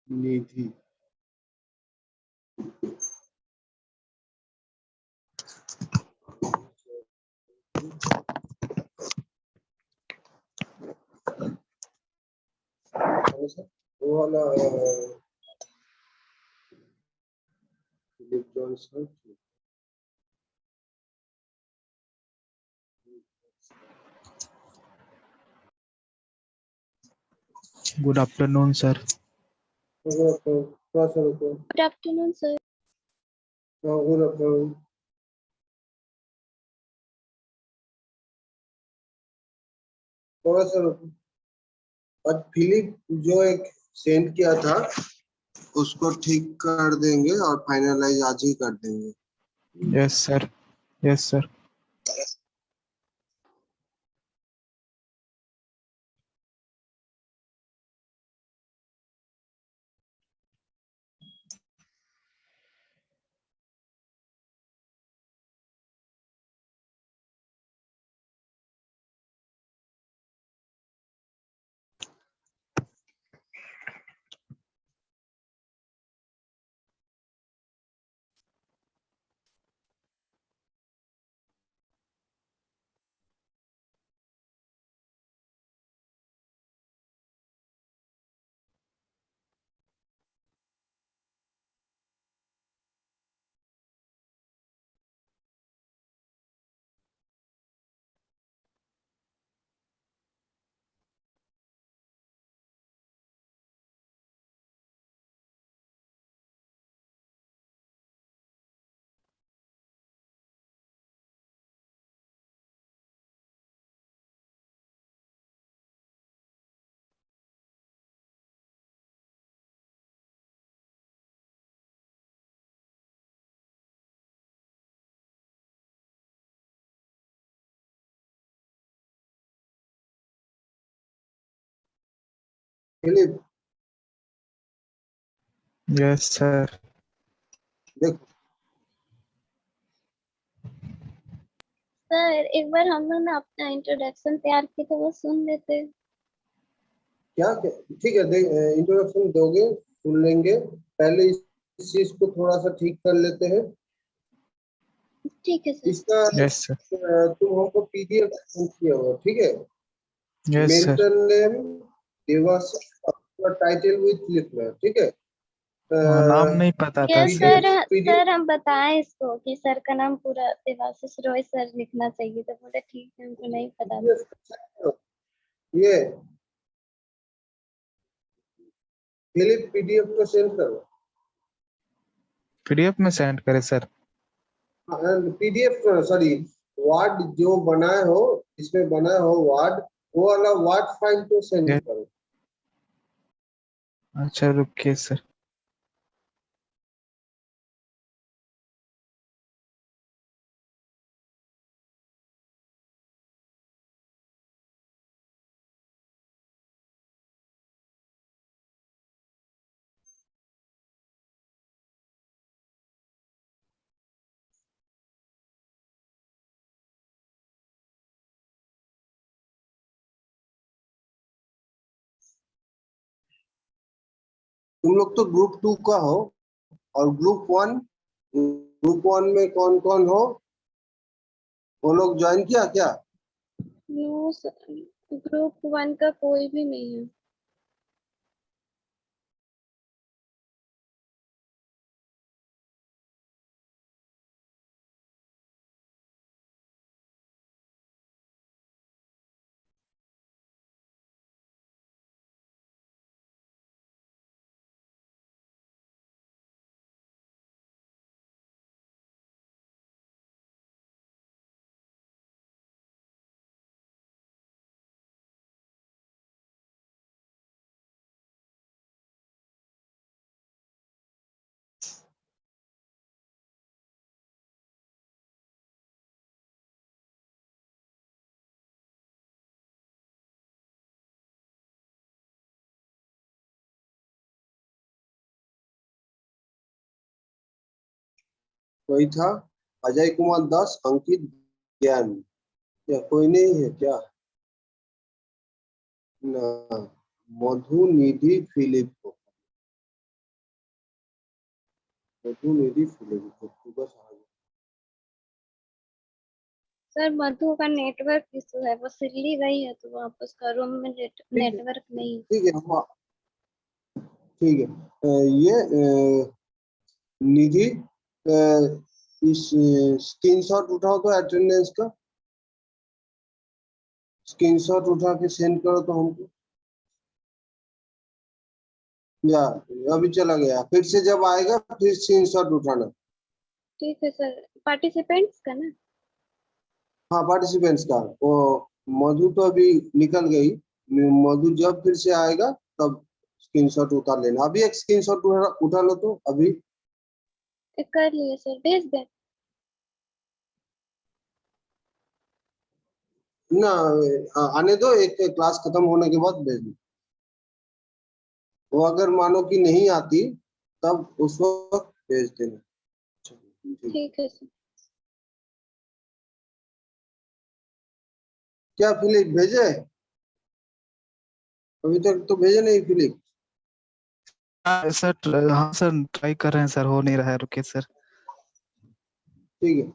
निधि। वो वाला Philip Johnson. Good afternoon sir. थोड़ा सा रुको। Good afternoon sir. Good afternoon. थोड़ा सा रुको। और फिलिप जो एक सेंड किया था उसको ठीक कर देंगे और फाइनलाइज आज ही कर देंगे। Yes sir, yes sir. Philip yes sir. देखो, सर एक बार हम लोग ना अपना इंट्रोडक्शन तैयार किए थे वो सुन लेते। क्या ठीक है, इंट्रोडक्शन दोगे, सुन लेंगे। पहले इस चीज को थोड़ा सा ठीक कर लेते हैं। ठीक है सर। इसका यस सर। तुम हमको पीडीएफ सेंड किया हो, ठीक है। Yes sir. Mention name Devashish, title with लिखना, ठीक है। नाम नहीं पता था yes sir. Sir. PDF sir हम बताएं इसको कि सर का नाम पूरा देवाशीष रॉय सर लिखना चाहिए, तो बोले ठीक है, हमको नहीं पता था। ये फिलिप पीडीएफ को सेंड करो। पीडीएफ में सेंड करे सर। पीडीएफ सॉरी, वर्ड जो बनाए हो, इसमें बनाए हो वर्ड, वो वाला वर्ड फाइल को सेंड Yes. करो। अच्छा रुकिए सर। तुम लोग तो ग्रुप 2 का हो, और ग्रुप 1 में कौन कौन हो, वो लोग ज्वाइन किया क्या? नो सर, ग्रुप 1 का कोई भी नहीं है। कोई था? अजय कुमार दास, अंकित, ज्ञान, या कोई नहीं है क्या? ना, मधु, निधि, फिलिप को। मधु मेरी फिलिंग तो बस आ गया। सर मधु का नेटवर्क इशू है, वो दिल्ली गई है तो वहाँ पर उसका रूम में नेटवर्क नहीं है। ठीक है हाँ ठीक है ये निधि इस स्क्रीनशॉट उठाओ तो अटेंडेंस का स्क्रीनशॉट उठा के सेंड करो तो हमको। या अभी चला गया, फिर से जब आएगा फिर स्क्रीनशॉट उठाना। ठीक है सर, पार्टिसिपेंट्स का ना? हाँ पार्टिसिपेंट्स का वो मधु तो अभी निकल गई, मधु जब फिर से आएगा तब स्क्रीनशॉट उतार लेना। अभी एक स्क्रीनशॉट उठा लो तो अभी। कर लिए सर, भेज दें? ना आने दो, एक क्लास खत्म होने के बाद भेज दो। वो अगर मानो कि नहीं आती तब उस वक्त भेज देना। ठीक। ठीक है सर। क्या फिलिप भेजे? अभी तक तो भेजे नहीं फिलिप। सर हाँ सर ट्राई कर रहे हैं सर, हो नहीं रहा है, रुकिए सर। ठीक है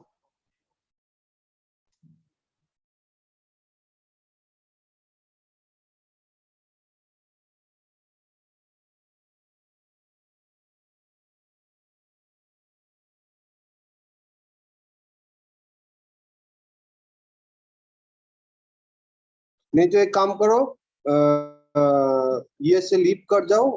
नहीं तो एक काम करो, ये से लीप कर जाओ,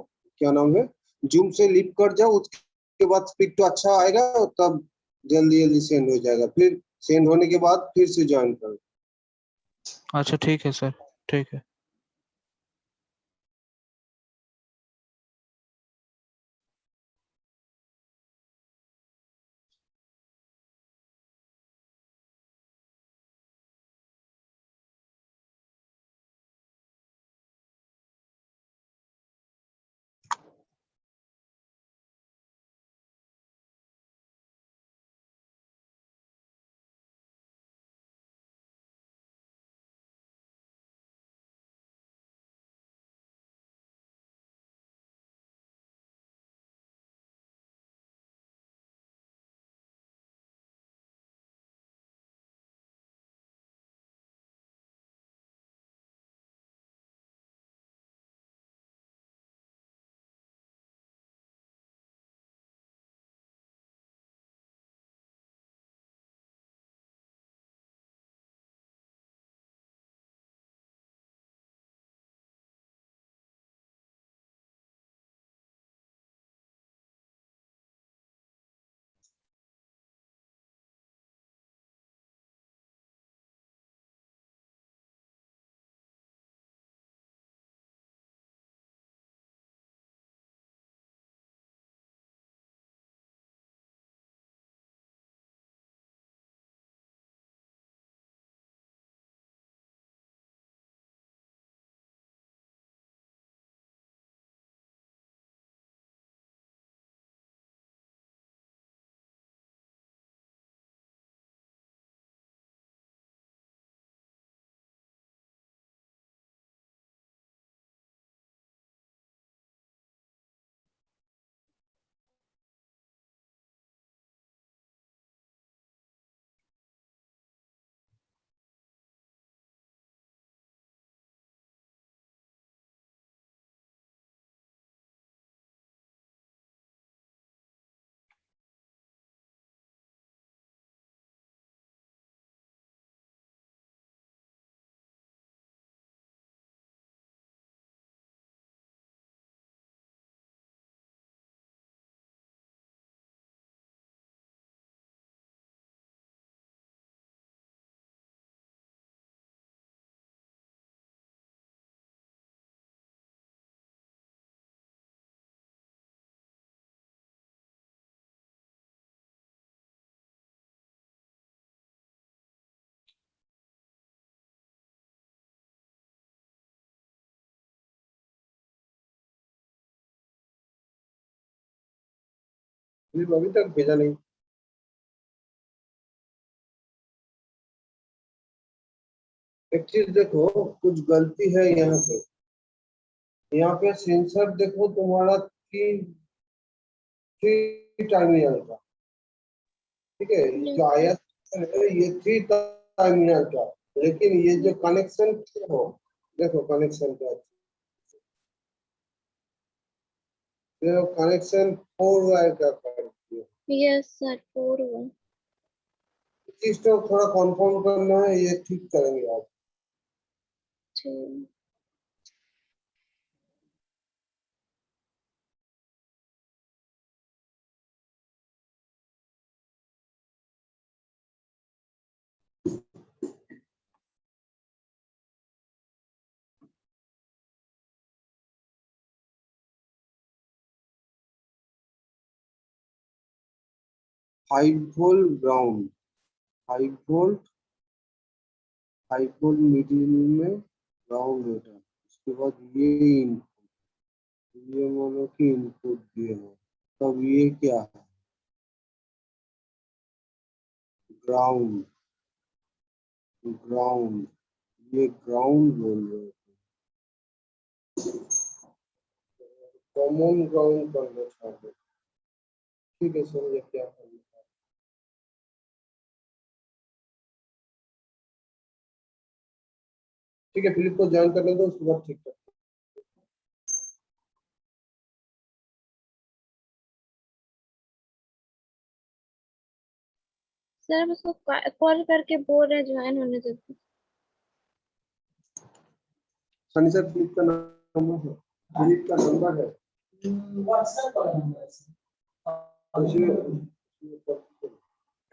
क्या नाम है, जूम से लीप कर जाओ, उसके बाद स्पीड तो अच्छा आएगा तब जल्दी जल्दी सेंड हो जाएगा। फिर सेंड होने के बाद फिर से ज्वाइन करो। अच्छा ठीक है सर, ठीक है। फिलिप अभी तक भेजा नहीं। एक चीज देखो, कुछ गलती है यहाँ पे। यहाँ पे सेंसर देखो तुम्हारा 3 टर्मिनल का, ठीक है। जो आयत है ये 3 टर्मिनल का, लेकिन ये जो कनेक्शन हो, देखो कनेक्शन क्या है, देखो कनेक्शन 4 वायर का कर दिया। Yes sir 4-1। चीज तो थोड़ा कंफर्म करना है, ये ठीक करेंगे आप। ठीक। Five volt ground, 5 volt, 5 volt middle में ग्राउंड होता है। उसके बाद ये मानो कि इनपुट दिए हैं, तब ये क्या है, ग्राउंड, ग्राउंड, ये ग्राउंड बोल रहे हैं, कॉमन ग्राउंड करना चाहते हैं। ठीक है सर, ये क्या करना है? ठीक है, फिलिप को ज्वाइन करने दो, उसके बाद ठीक है। सर उसको कॉल करके बोल रहे ज्वाइन होने देते। सनी सर, फिलिप का नंबर है, फिलिप का नंबर है व्हाट्सएप पर नंबर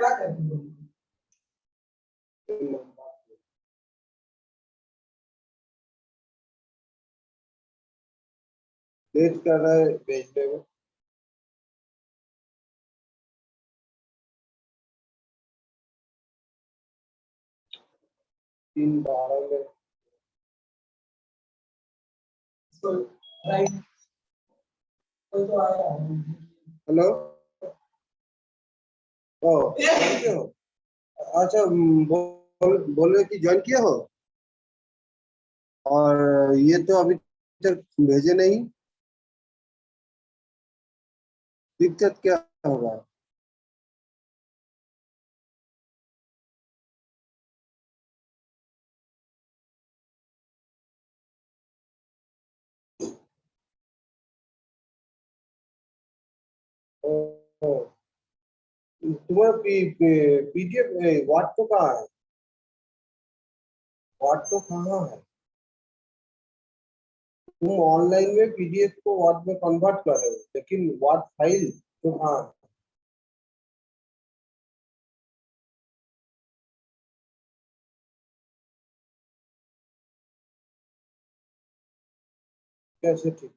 क्या करते हो? लेट कर रहा है भेजने में। तीन 12 में राइट कोई तो आया है। Hello, oh thank you. अच्छा, बोल रहे कि ज्वाइन किया हो, और ये तो अभी तक भेजे नहीं, दिक्कत क्या होगा? ओ, ओ, तुम्हारा पीडीएफ व्हाट तो कहाँ है, व्हाट तो कहाँ है? तुम ऑनलाइन में पीडीएफ को व्हाट में कन्वर्ट कर रहे हो, लेकिन व्हाट फाइल तो कहाँ है? कैसे ठीक है?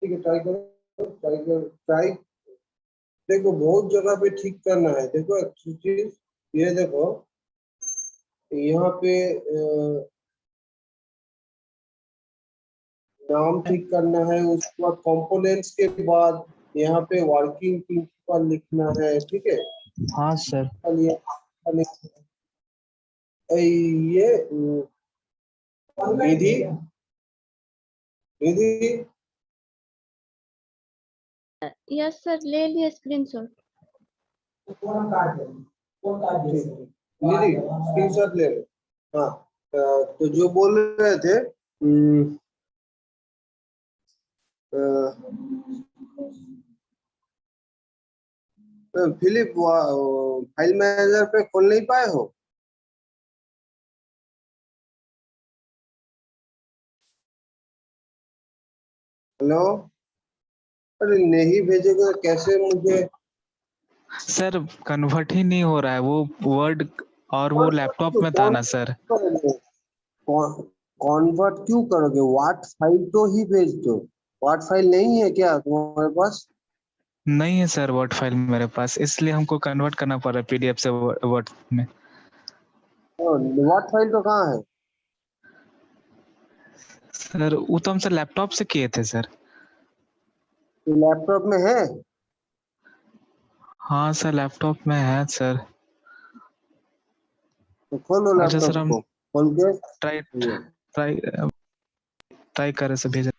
ठीक है, ट्राई करो, ट्राई। देखो बहुत जगह पे ठीक करना है, देखो चीज, ये देखो यहाँ पे नाम ठीक करना है, उसके बाद कंपोनेंट्स के बाद यहाँ पे वर्किंग प्रिंसिपल लिखना है, ठीक है। हाँ सर। ये निधि, निधि, यस सर ले लिया स्क्रीनशॉट। कौन काट दे, कौन काट दे निधि स्क्रीनशॉट ले लो। हाँ, तो जो बोल रहे थे, फिलिप फाइल मैनेजर पे खोल नहीं पाए हो? हेलो, अरे नहीं भेजोगे तो कैसे मुझे? सर कन्वर्ट ही नहीं हो रहा है वो वर्ड, और वो लैपटॉप में था ना सर। कन्वर्ट क्यों करोगे? व्हाट फाइल तो ही भेज दो। व्हाट फाइल नहीं है क्या तुम्हारे पास? नहीं है सर वर्ड फाइल मेरे पास, इसलिए हमको कन्वर्ट करना पड़ रहा है पीडीएफ से वर्ड में। व्हाट फाइल तो कहाँ है? सर वो तो हम सर लैपटॉप से किए थे सर। लैपटॉप में है? हाँ सर लैपटॉप में है सर। तो खोलो अच्छा सर लैपटॉप हम को, खोल के ट्राई ट्राई ट्राई करे से भेज।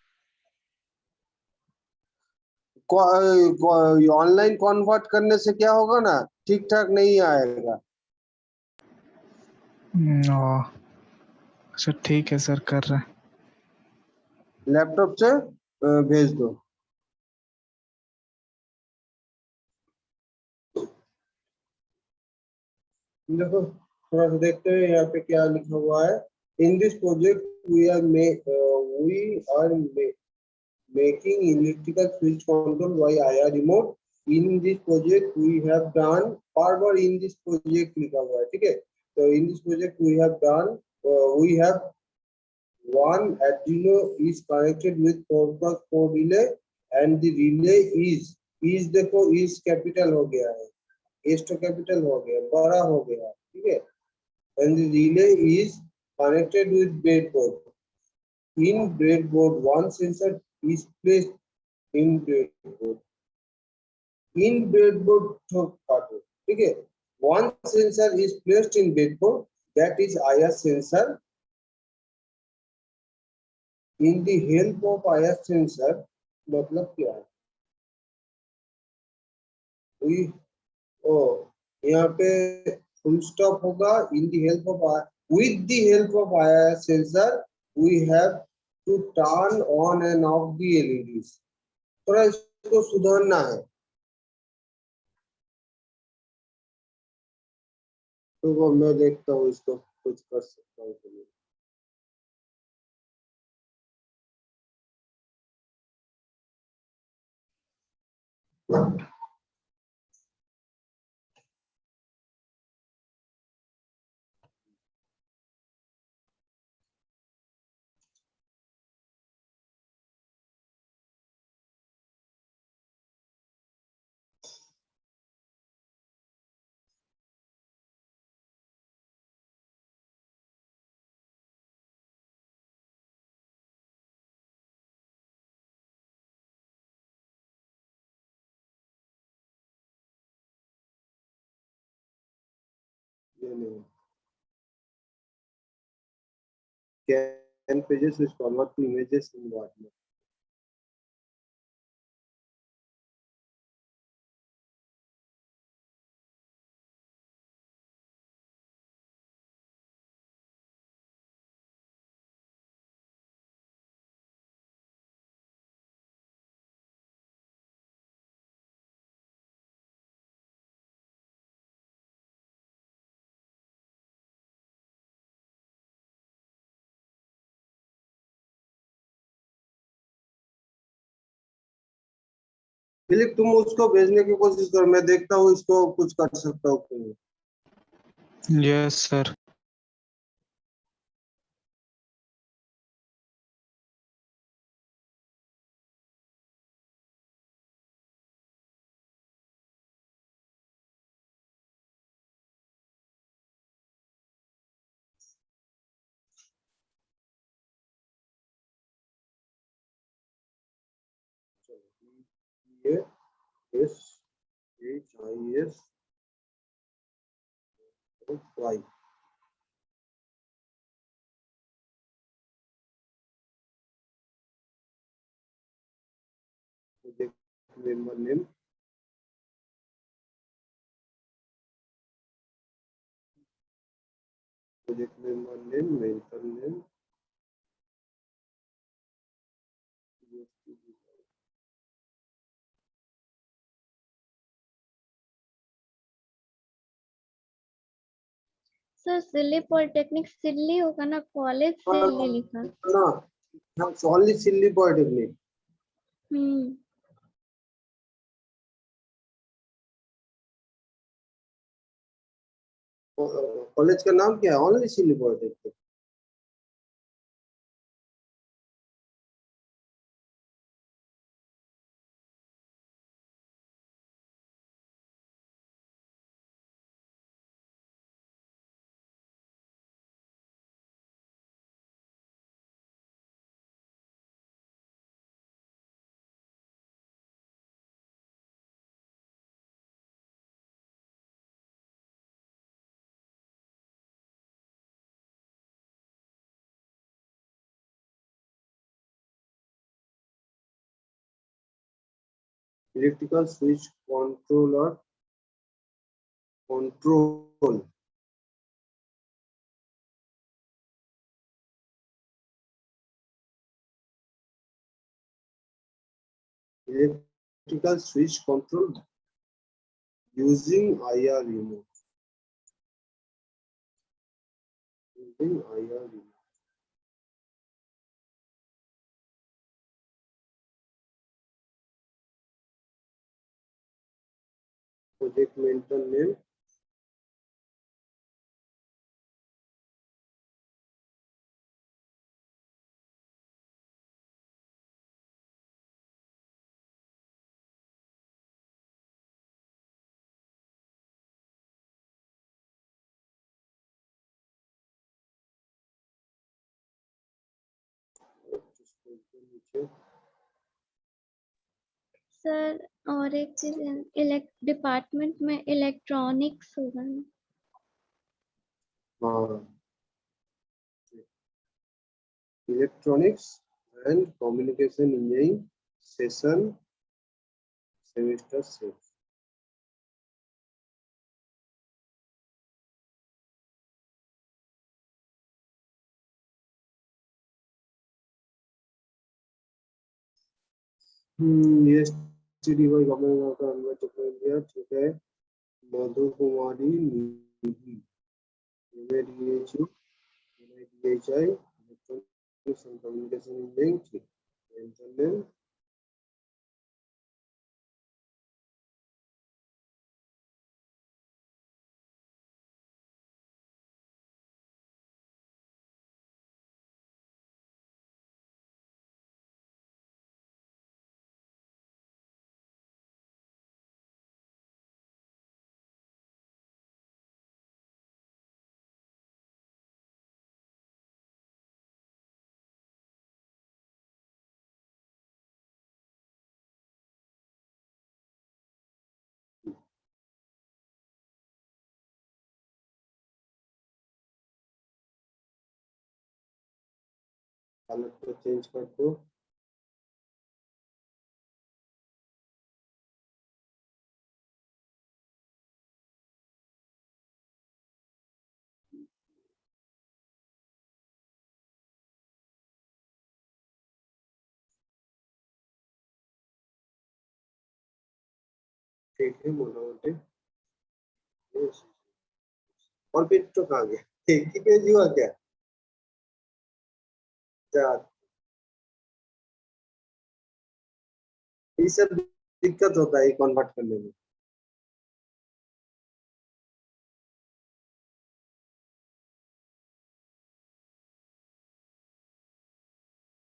ऑनलाइन कन्वर्ट करने से क्या होगा ना, ठीक ठाक नहीं आएगा। अच्छा ठीक है सर, कर रहे हैं। लैपटॉप से भेज दो। देखो थोड़ा सा देखते हैं यहाँ पे क्या लिखा हुआ है। In this project we are making electrical switch control by IR remote. In this project we have done, bar bar in this project लिखा हुआ है, ठीक है। तो in this project we have done, we have one Arduino is connected with 4x4 relay and the relay is देखो is capital हो गया है, is तो capital हो गया, बड़ा हो गया, ठीक है। And the relay is connected with breadboard. In breadboard, one sensor is placed in breadboard. In breadboard तो काटो, ठीक है। One sensor is placed in breadboard, that is IR sensor. In the help of IR sensor मतलब क्या है? We यहाँ पे full stop होगा। In the help of with the help of IR sensor, we have to turn on and off the LEDs. थोड़ा इसको सुधारना है। तो वो मैं देखता हूँ इसको कुछ कर सकता हूँ तो ये नहीं। Can pages which convert to images in what? Philip तुम उसको भेजने की कोशिश करो, मैं देखता हूँ इसको कुछ कर सकता हूँ कि नहीं। Yes sir. ये S H I S Y project member name, project member name, mentor name, sir Silli polytechnic Silli होगा ना, कॉलेज सिल्ली लिखा। ना हम ओनली सिल्ली पॉलिटेक्निक। हम्म। कॉलेज का नाम क्या है? Only Silli polytechnic. Electrical switch controller control electrical switch control using IR remote. Using IR remote. Project mentor name. Sir और एक चीज डिपार्टमेंट में इलेक्ट्रॉनिक्स होगा ना? हाँ, Electronics and Communication Engineering session semester 6. Yes, TD by Government of India, ठीक है, मधु कुमारी निधि, MADHU, MADHI, Electronics and Communication Engineering, ठीक, mental कलर को चेंज कर दो. ठीक है, मोटामोटी. Yes. और पेज तो कहाँ गया? एक ही पेज हुआ क्या? चार. ये सब दिक्कत होता है कन्वर्ट करने में.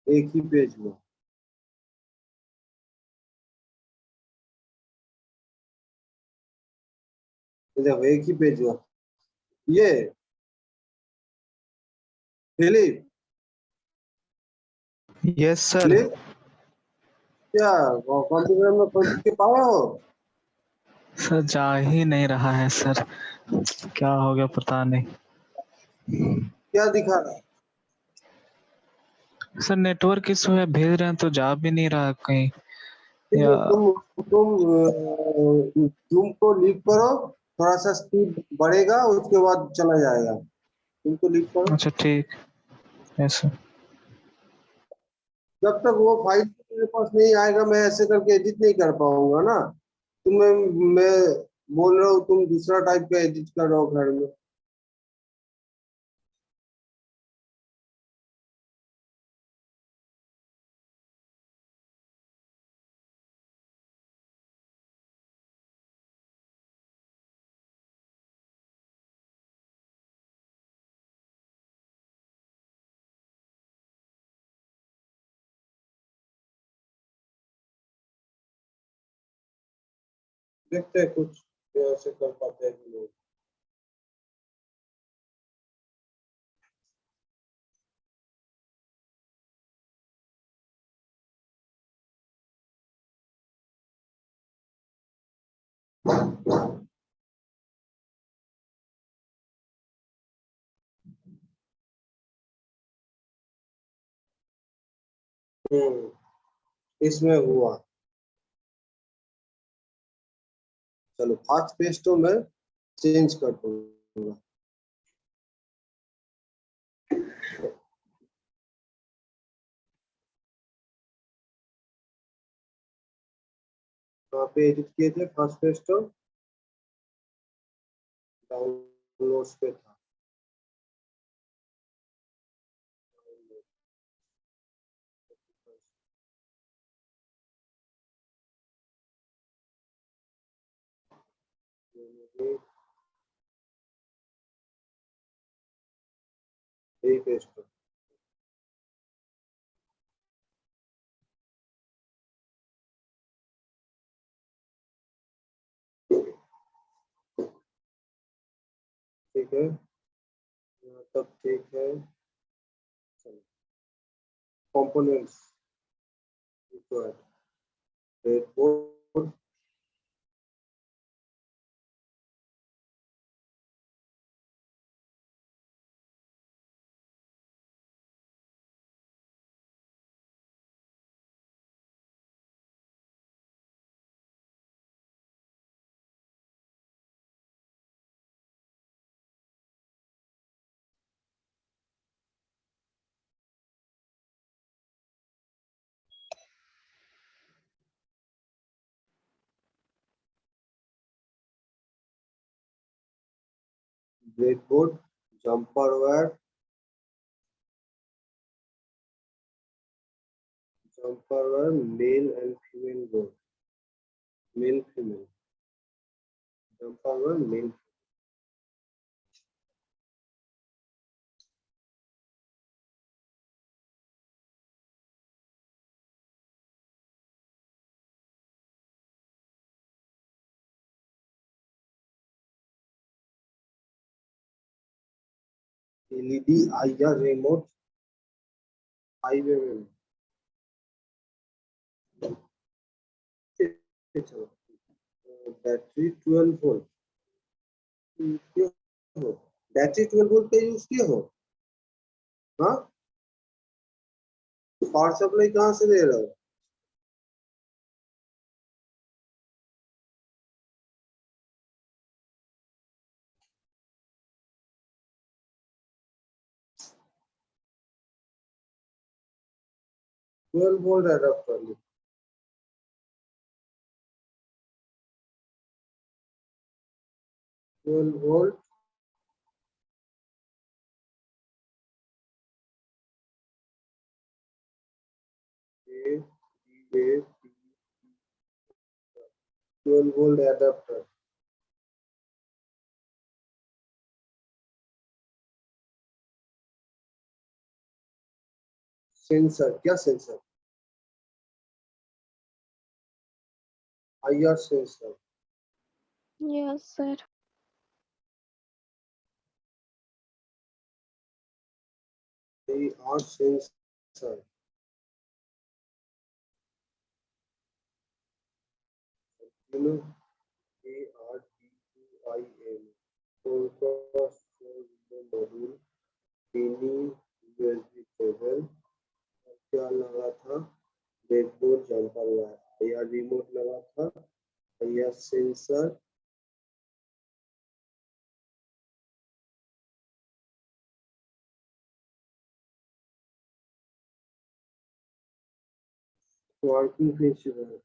एक ही पेज हुआ. देखो एक ही पेज हुआ. ये फिलिप, यस सर। फिलिप क्या कंप्यूटर में खोल के पाए हो? सर जा ही नहीं रहा है सर, क्या हो गया पता नहीं। क्या दिखा रहा है? सर नेटवर्क इशू है, भेज रहे हैं तो जा भी नहीं रहा कहीं। ठीक है, या तुम को लीव करो, थोड़ा सा स्पीड बढ़ेगा, उसके बाद चला जाएगा. तुमको लीव करो. अच्छा ठीक है सर। जब तक वो फाइल मेरे पास नहीं आएगा मैं ऐसे करके एडिट नहीं कर पाऊंगा ना. तुम्हें मैं बोल रहा हूँ तुम दूसरा टाइप का एडिट कर रहे हो घर में. देखते हैं कुछ ऐसे कर पाते हैं कि नहीं. इसमें हुआ. चलो फास्ट पेज तो मैं चेंज कर दूंगा। कहाँ पे एडिट किए थे फास्ट पेज तो? डाउनलोड्स पे था। यही पेज तो। ठीक है, यहाँ तक ठीक है। Components required breadboard, breadboard, jumper wire, male and female board, male female, jumper wire male. LED IR remote 5 mm। चलो बैटरी 12 वोल्ट, बैटरी 12 वोल्ट का यूज किए हो? हाँ, पावर सप्लाई कहाँ से दे रहे हो? Twelve volt adapter, 12 volt a 12 volt adapter. Sensor, क्या sensor? IR sensor. Yes sir. IR sensor, ARDUIN, module, mini USB cable, क्या लगा था? Breadboard, jumper wire, IR remote लगा था, IR sensor, working principle.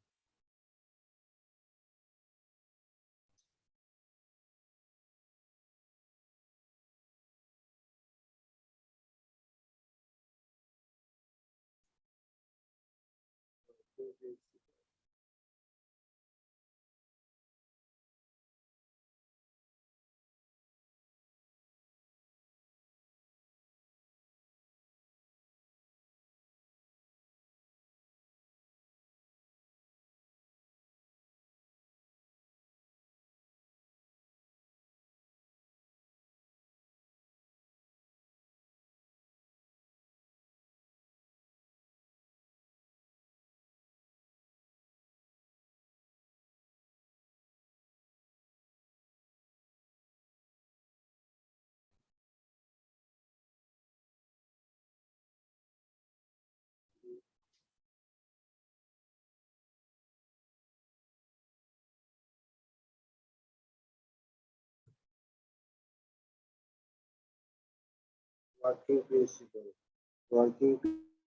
Working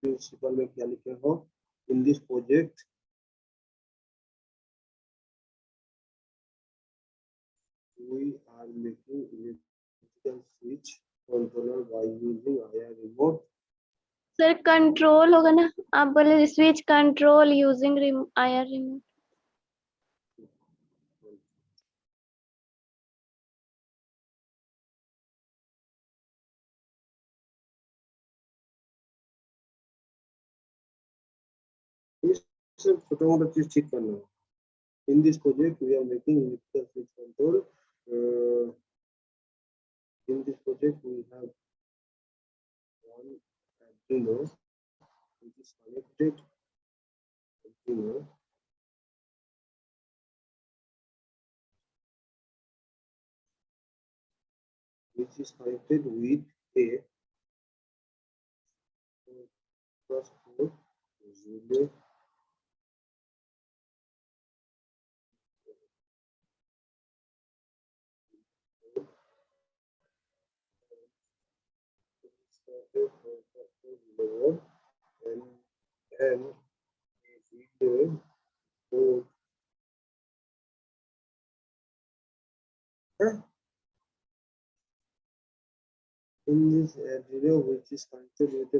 principle में क्या लिखे हो? In this project we are making electrical switch controller by using IR remote. Sir control होगा ना, आप बोले switch control using IR remote. इस सब छोटा मोटा चीज ठीक करना है। In this project we are making electrical switch control. In this project we have one Arduino which is connected Arduino which is connected with a plus 4 relay and a relay board. In this relay which is connected with a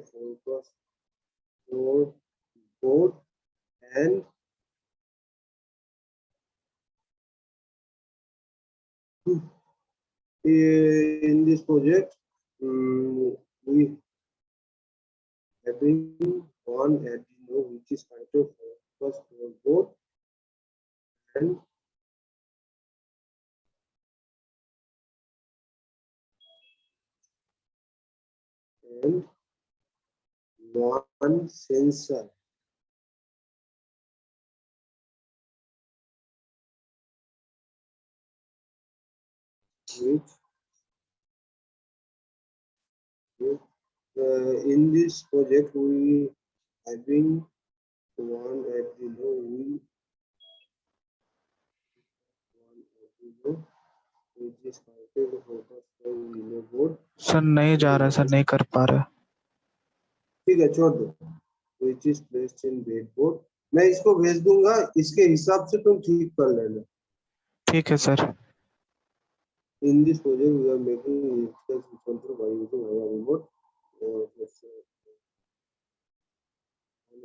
4x4 board and in this project we having one Arduino which is connected to 4x4 board and one sensor which in this project we having one Arduino which is connected to 4x4 relay board. Sir नहीं जा रहा, sir नहीं कर पा रहा। ठीक है, छोड़ दो। which is placed in breadboard. मैं इसको भेज दूंगा, इसके हिसाब से तुम ठीक कर लेना। ठीक है sir. In this project we are making electrical switch control by using IR remote. Let's say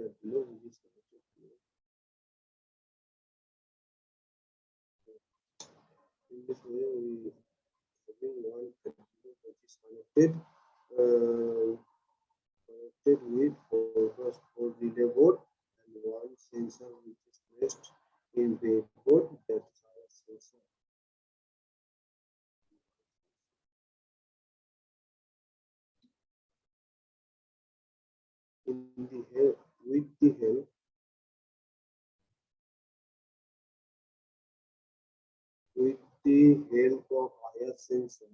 Arduino which is connected to in this way we having one Arduino which is connected with 4x4 relay board and one sensor which is placed in breadboard, that is our sensor. With the help of IR sensor,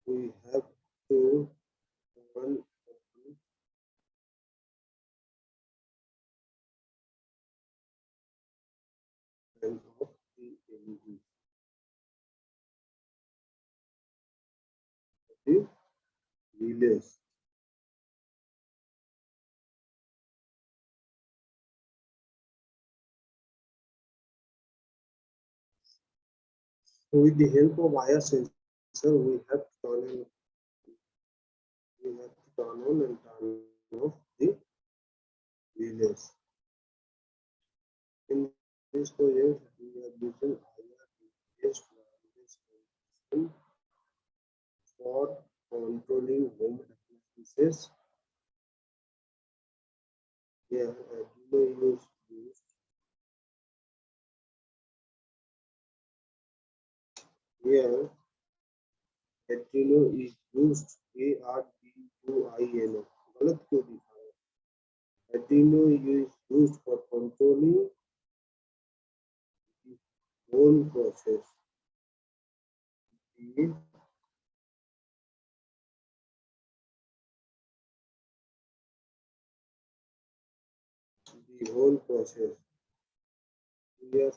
we have to run and off the LED. The relays. With the help of IR sensor, we have to turn on and turn off the relays. In this project, we are using IR-based wireless connection for controlling home appliances. Here, Arduino is used. Here, Arduino is used. ARDUINO. गलत क्यों दिखा है? Arduino is used for controlling the whole process. The whole process. Yes.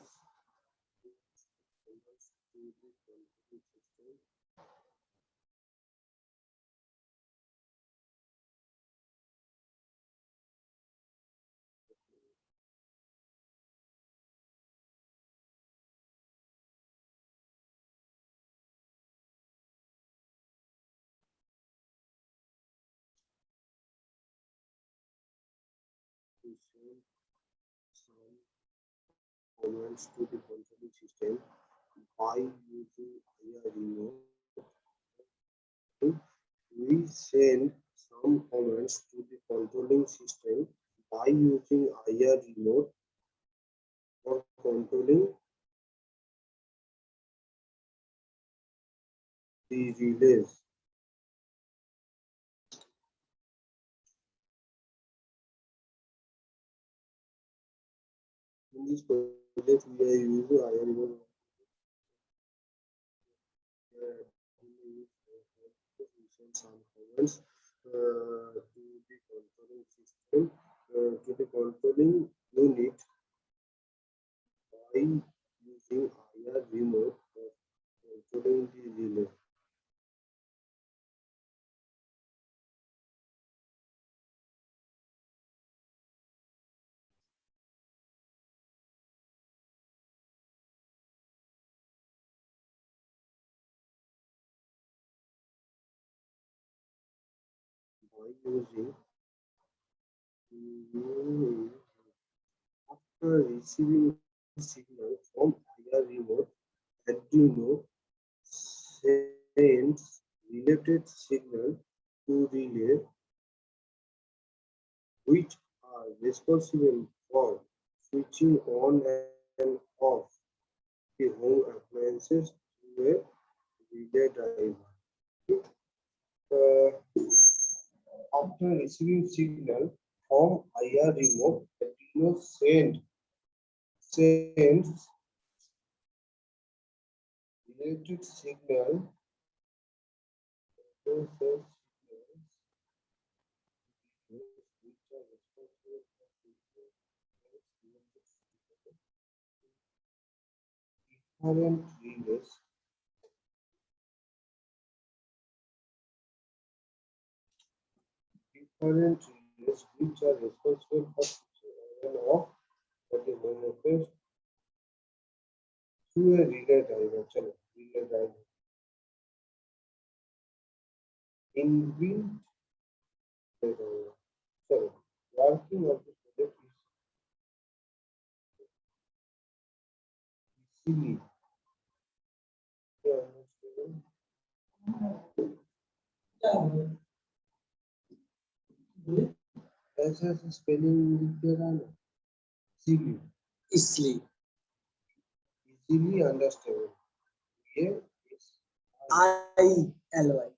to send some commands to the controlling system by using IR remote. We send some commands to the controlling system by using IR remote for controlling the relays. In this project, we are using IR remote. We send some commands to the controlling system, to the controlling unit by using IR remote for controlling the relay. By using after receiving signal from IR remote, Arduino sends related signal to relay which are responsible for switching on and off the home appliances to a relay driver. After receiving signal from IR remote, Arduino sends related signal different relays which are responsible for switching on and off for the home appliance to a relay driver. चलो relay driver. Inbuilt relay driver. चलो working of the project is easily. ऐसे ऐसे spelling लिख देगा ना easily इसलिए easily understandable ये ILY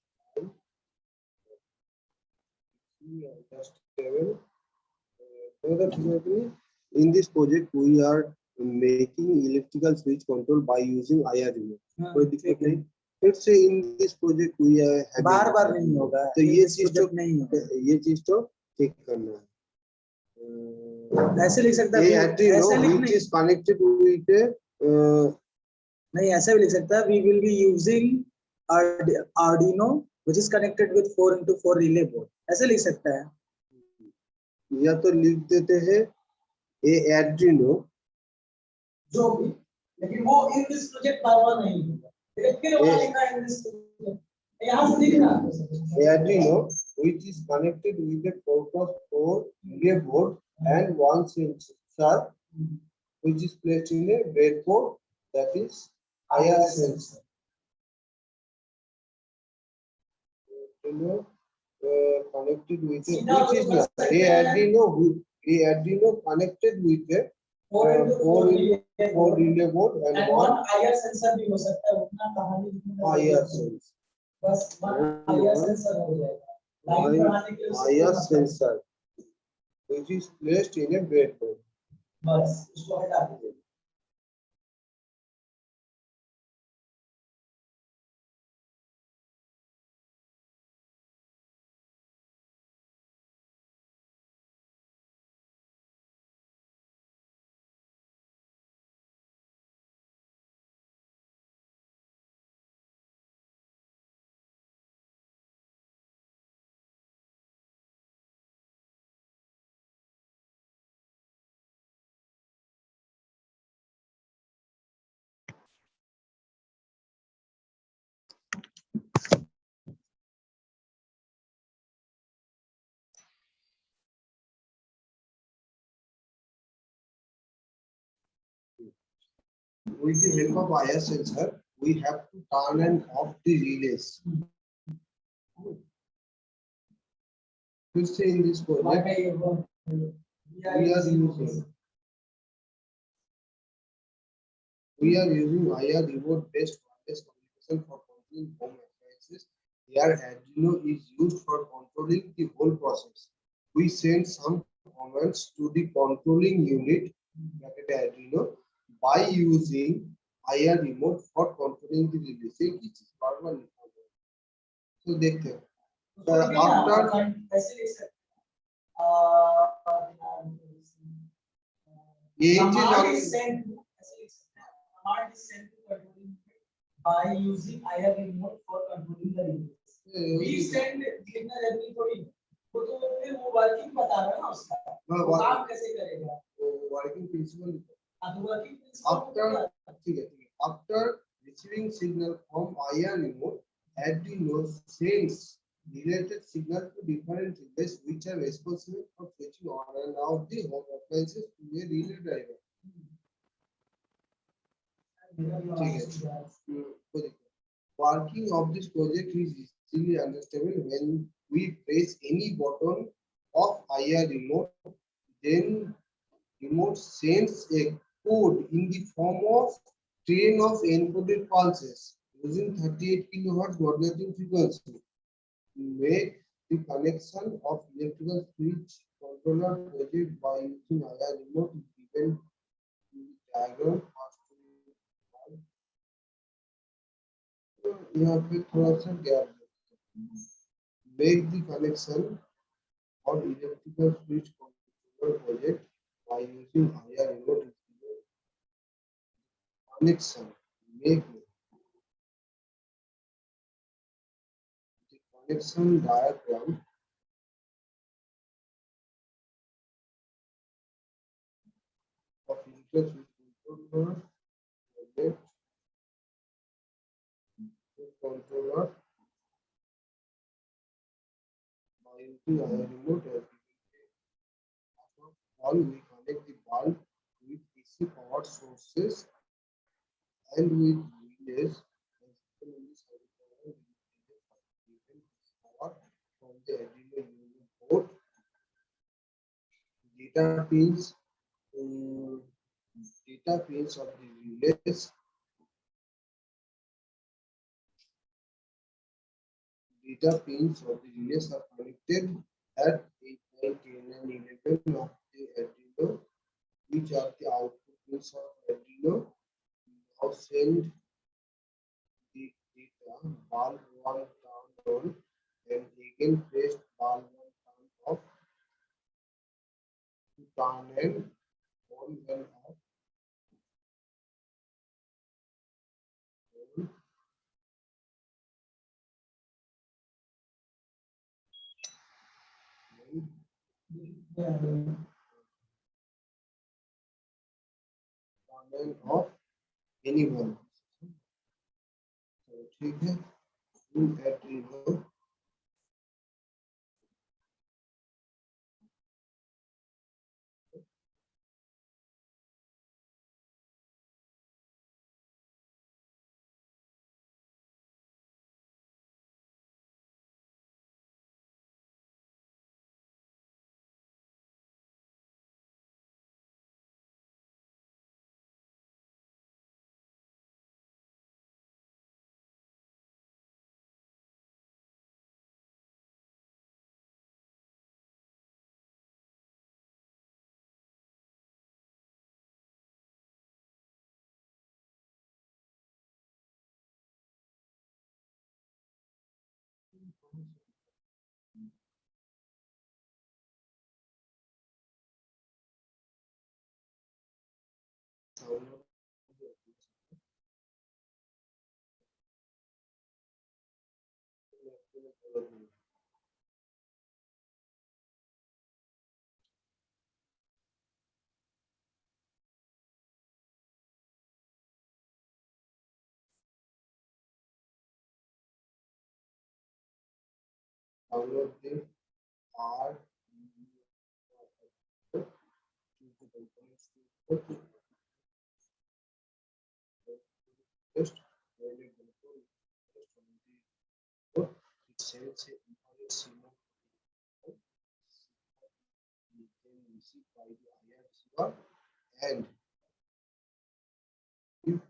easily understandable so that in this project we are making electrical switch control by using IR remote कोई दिक्कत नहीं फिर से in this project we are having बार बार नहीं होगा तो ये चीज तो नहीं होगा ये चीज तो ठीक करना है ऐसे लिख सकता है ऐसे which is connected with नहीं ऐसा भी लिख सकता है we will be using Arduino which is connected with 4x4 relay board ऐसे लिख सकता है या तो लिख देते हैं ए Arduino जो भी लेकिन वो इन दिस प्रोजेक्ट बार नहीं होगा लेकिन फिर वो लिखा है इन दिस यहाँ से दिख रहा है Arduino which is connected with a 4x4 relay board and one sensor which is placed in a breadboard that is IR sensor. Connected with a which is not a Arduino connected with a 4 relay board and one IR sensor भी हो सकता है उतना कहानी लिखने IR sensor. बस IR sensor हो जाएगा लाइन बनाने के लिए IR sensor which is placed in a breadboard. बस इसको हटा दीजिए with the help of IR sensor, we have to turn and off the relays. To say in this project, we are using IR remote based wireless communication for controlling home appliances. Here Arduino is used for controlling the whole process. We send some commands to the controlling unit Arduino by using IR remote for controlling the relays. So देखते हैं. Command is sent to controlling by using IR remote for controlling the relays. We send signal every थोड़ी वो तो फिर वो working बता रहा है ना उसका वो काम कैसे करेगा working principle. Working After receiving signal from IR remote, Arduino sends related signal to different relays which are responsible for switching on and off the home appliances to a relay driver. Working of this project is easily understandable when we press any button of IR remote, then remote sends a code in the form of train of encoded pulses using 38 kHz modulating frequency. Make the connection of electrical switch controller project by using IR remote is given in the diagram. यहाँ पे थोड़ा सा gap make the connection of electrical switch controller project by using IR remote connection. Make the connection diagram of electrical switch controller project controller by using IR remote as all we connect the bulb with AC power sources and with relays power from the Arduino Uno board. Data pins of the relays. Data pins of the relays are connected at 8, 9, 10, and 11 of the Arduino, which are the output pins of Arduino. Now send the data bulb 1 turn on and again press bulb 1 turn off to turn and on and off. On and off anyone. So ठीक है. In Arduino download the R Just when a bottle is on the board, it sends a infrared signal to the then received by the IR receiver, and if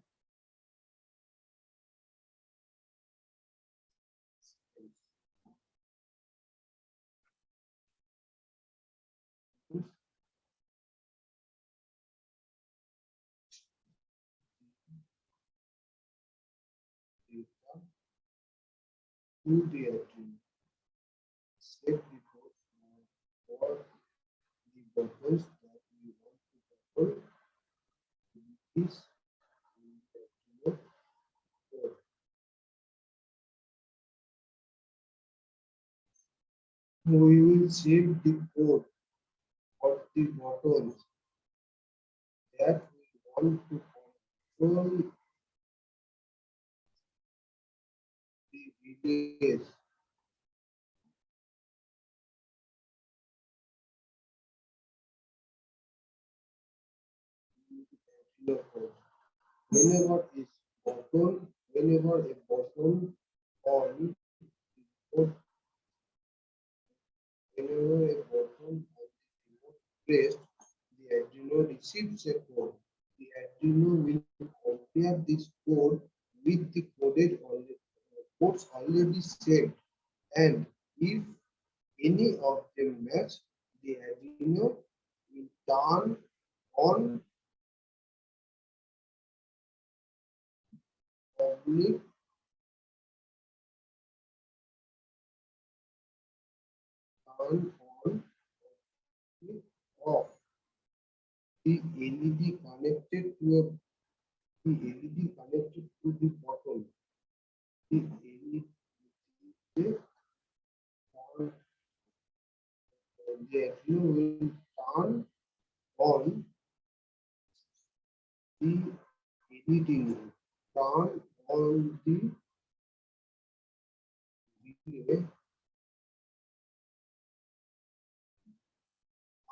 data to the adrenaline, set the code for the buttons that we want to control. This code. We will save the code of the buttons that we want to control the relays. Whenever is button, whenever a button on the whenever a button on the remote pressed, the Arduino receives a code. The Arduino will compare this code with the codes already saved, and if any of them match, the Arduino will turn on public turn on public off the LED connected to the LED connected to the button. The LED turn, the Arduino will turn on the LED, turn on the relay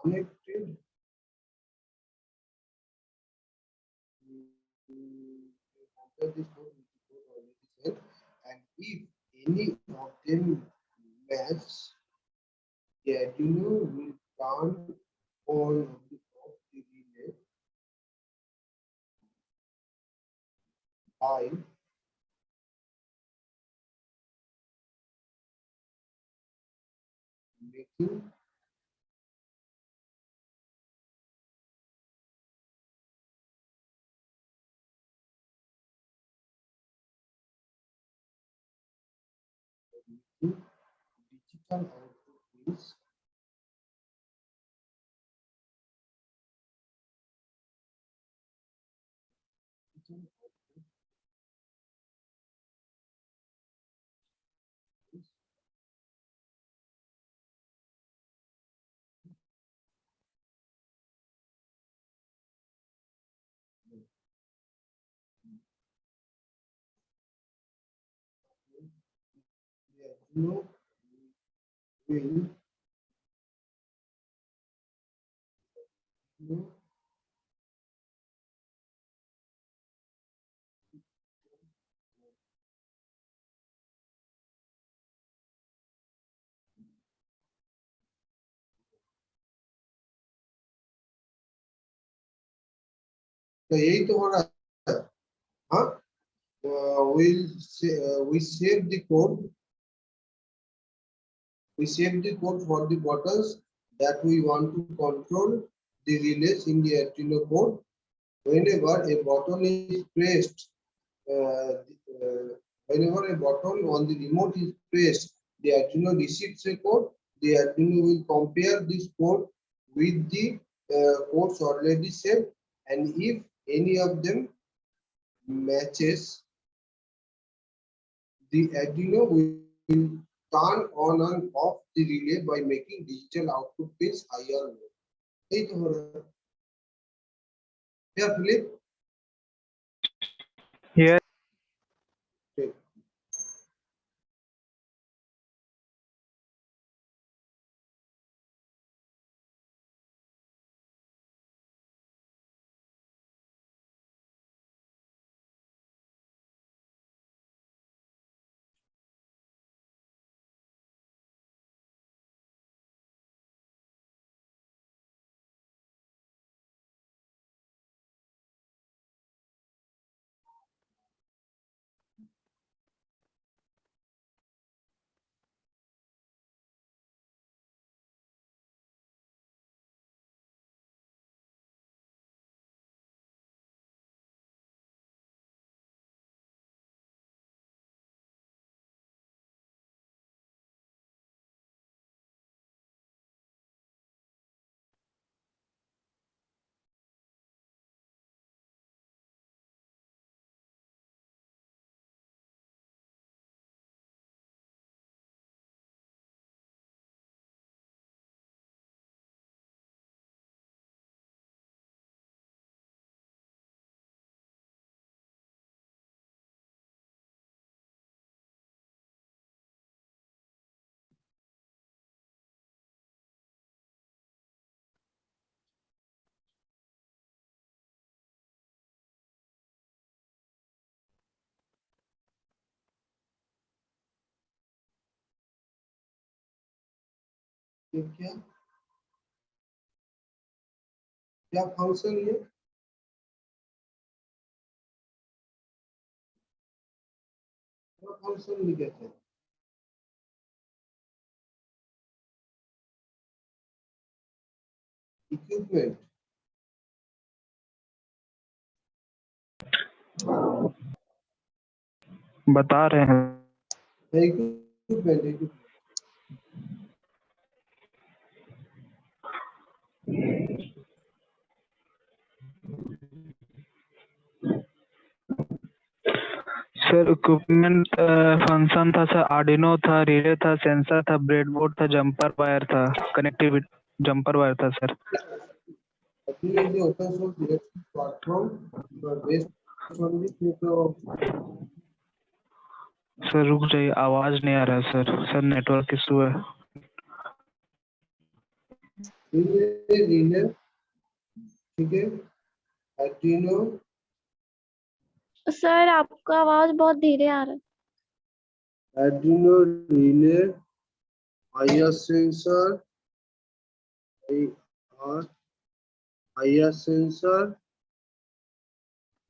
connected compare this code with the code already set, and if any of them match, the Arduino will turn on the relay by making digital output pins digital output pins the Arduino will know तो यही तो हो रहा है हाँ we save the code for the buttons that we want to control the relays in the Arduino code. Whenever a button is pressed, whenever a button on the remote is pressed, the Arduino receives a code. The Arduino will compare this code with the codes already saved, and if any of them matches, the Arduino will turn on and off the relay by making digital output pins IR mode. यही तो हो रहा है क्या Philip? Here ठीक ये क्या क्या फंक्शन ये? क्या फंक्शन लिखे थे? इक्विपमेंट। बता रहे हैं इक्विपमेंट। सर इक्विपमेंट फंक्शन था सर, आर्डिनो था, रिले था, सेंसर था, ब्रेडबोर्ड था, जंपर वायर था, कनेक्टिविटी जंपर वायर था sir. Actually, the open source electric platform based on this तो सर रुक जाइए, आवाज नहीं आ रहा है सर, सर नेटवर्क इशू है। रिले ठीक है, आर्डिनो सर आपका आवाज बहुत धीरे आ रहा है। Arduino relay IR sensor IR sensor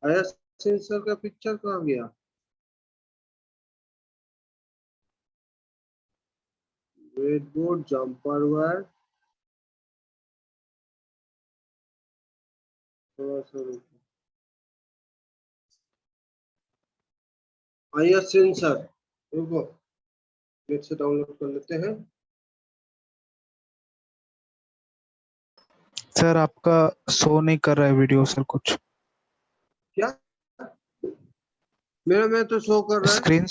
IR sensor का पिक्चर कहाँ गया? ब्रेडबोर्ड जंपर वायर थोड़ा सा रुको। आईआर सेंसर रुको, नेट से डाउनलोड कर लेते हैं। सर आपका शो नहीं कर रहा है वीडियो सर कुछ। क्या मेरा में तो शो कर रहा है। स्क्रीन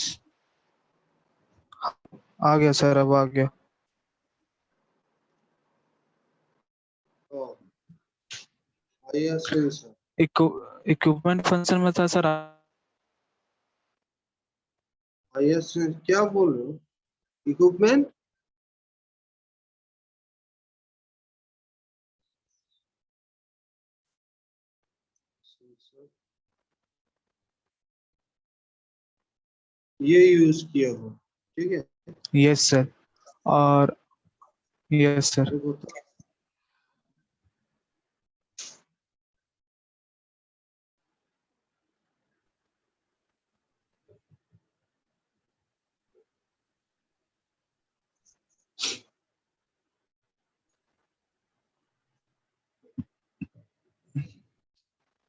आ गया सर, अब आ गया। आईआर सेंसर इक्विपमेंट फंक्शन में था सर। आईआर सेंसर क्या बोल रहे हो? इक्विपमेंट ये यूज किया हो, ठीक है। यस सर, और यस सर। देखो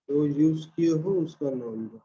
तो यूज किए हो उसका नाम दो।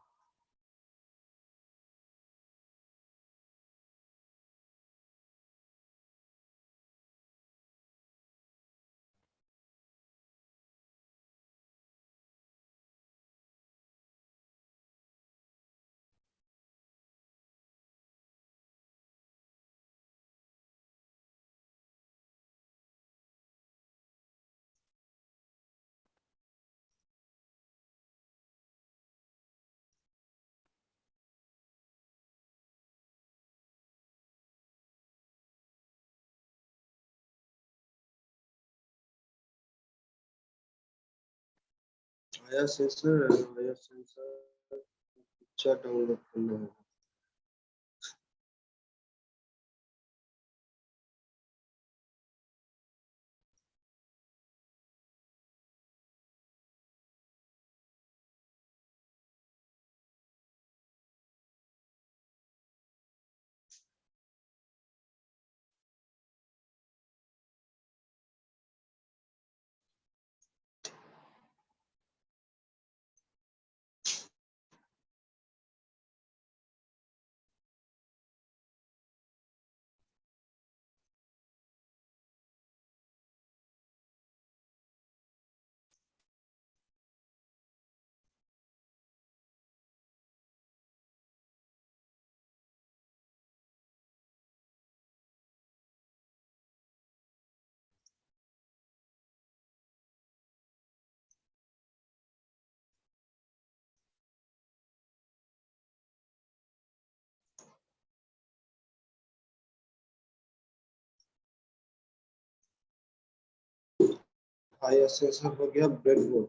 आईआर सेंसर पिक्चर डाउनलोड करना है। आईआर सेंसर हो गया breadboard.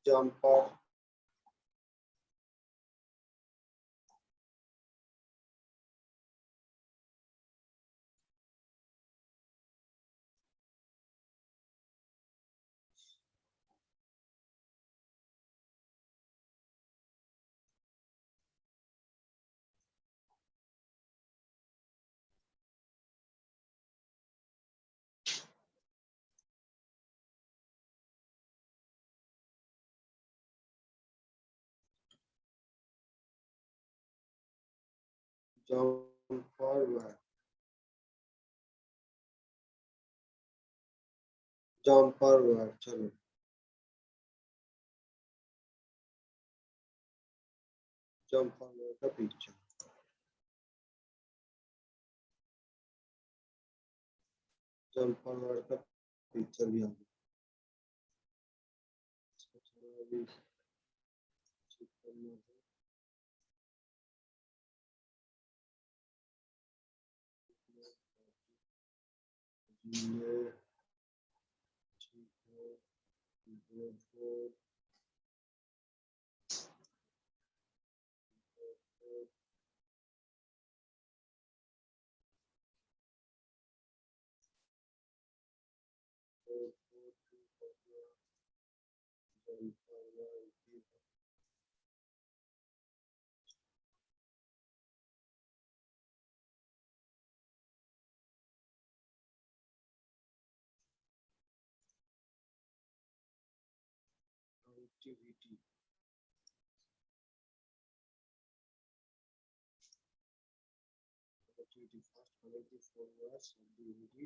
Jumper, jumper wire, jumper wire, चलो जम्पर वायर का पिक्चर, जम्पर वायर का पिक्चर भी आ गया। चलो अभी चेक करना है। ये ठीक है, वो activity, activity first connected forwards activity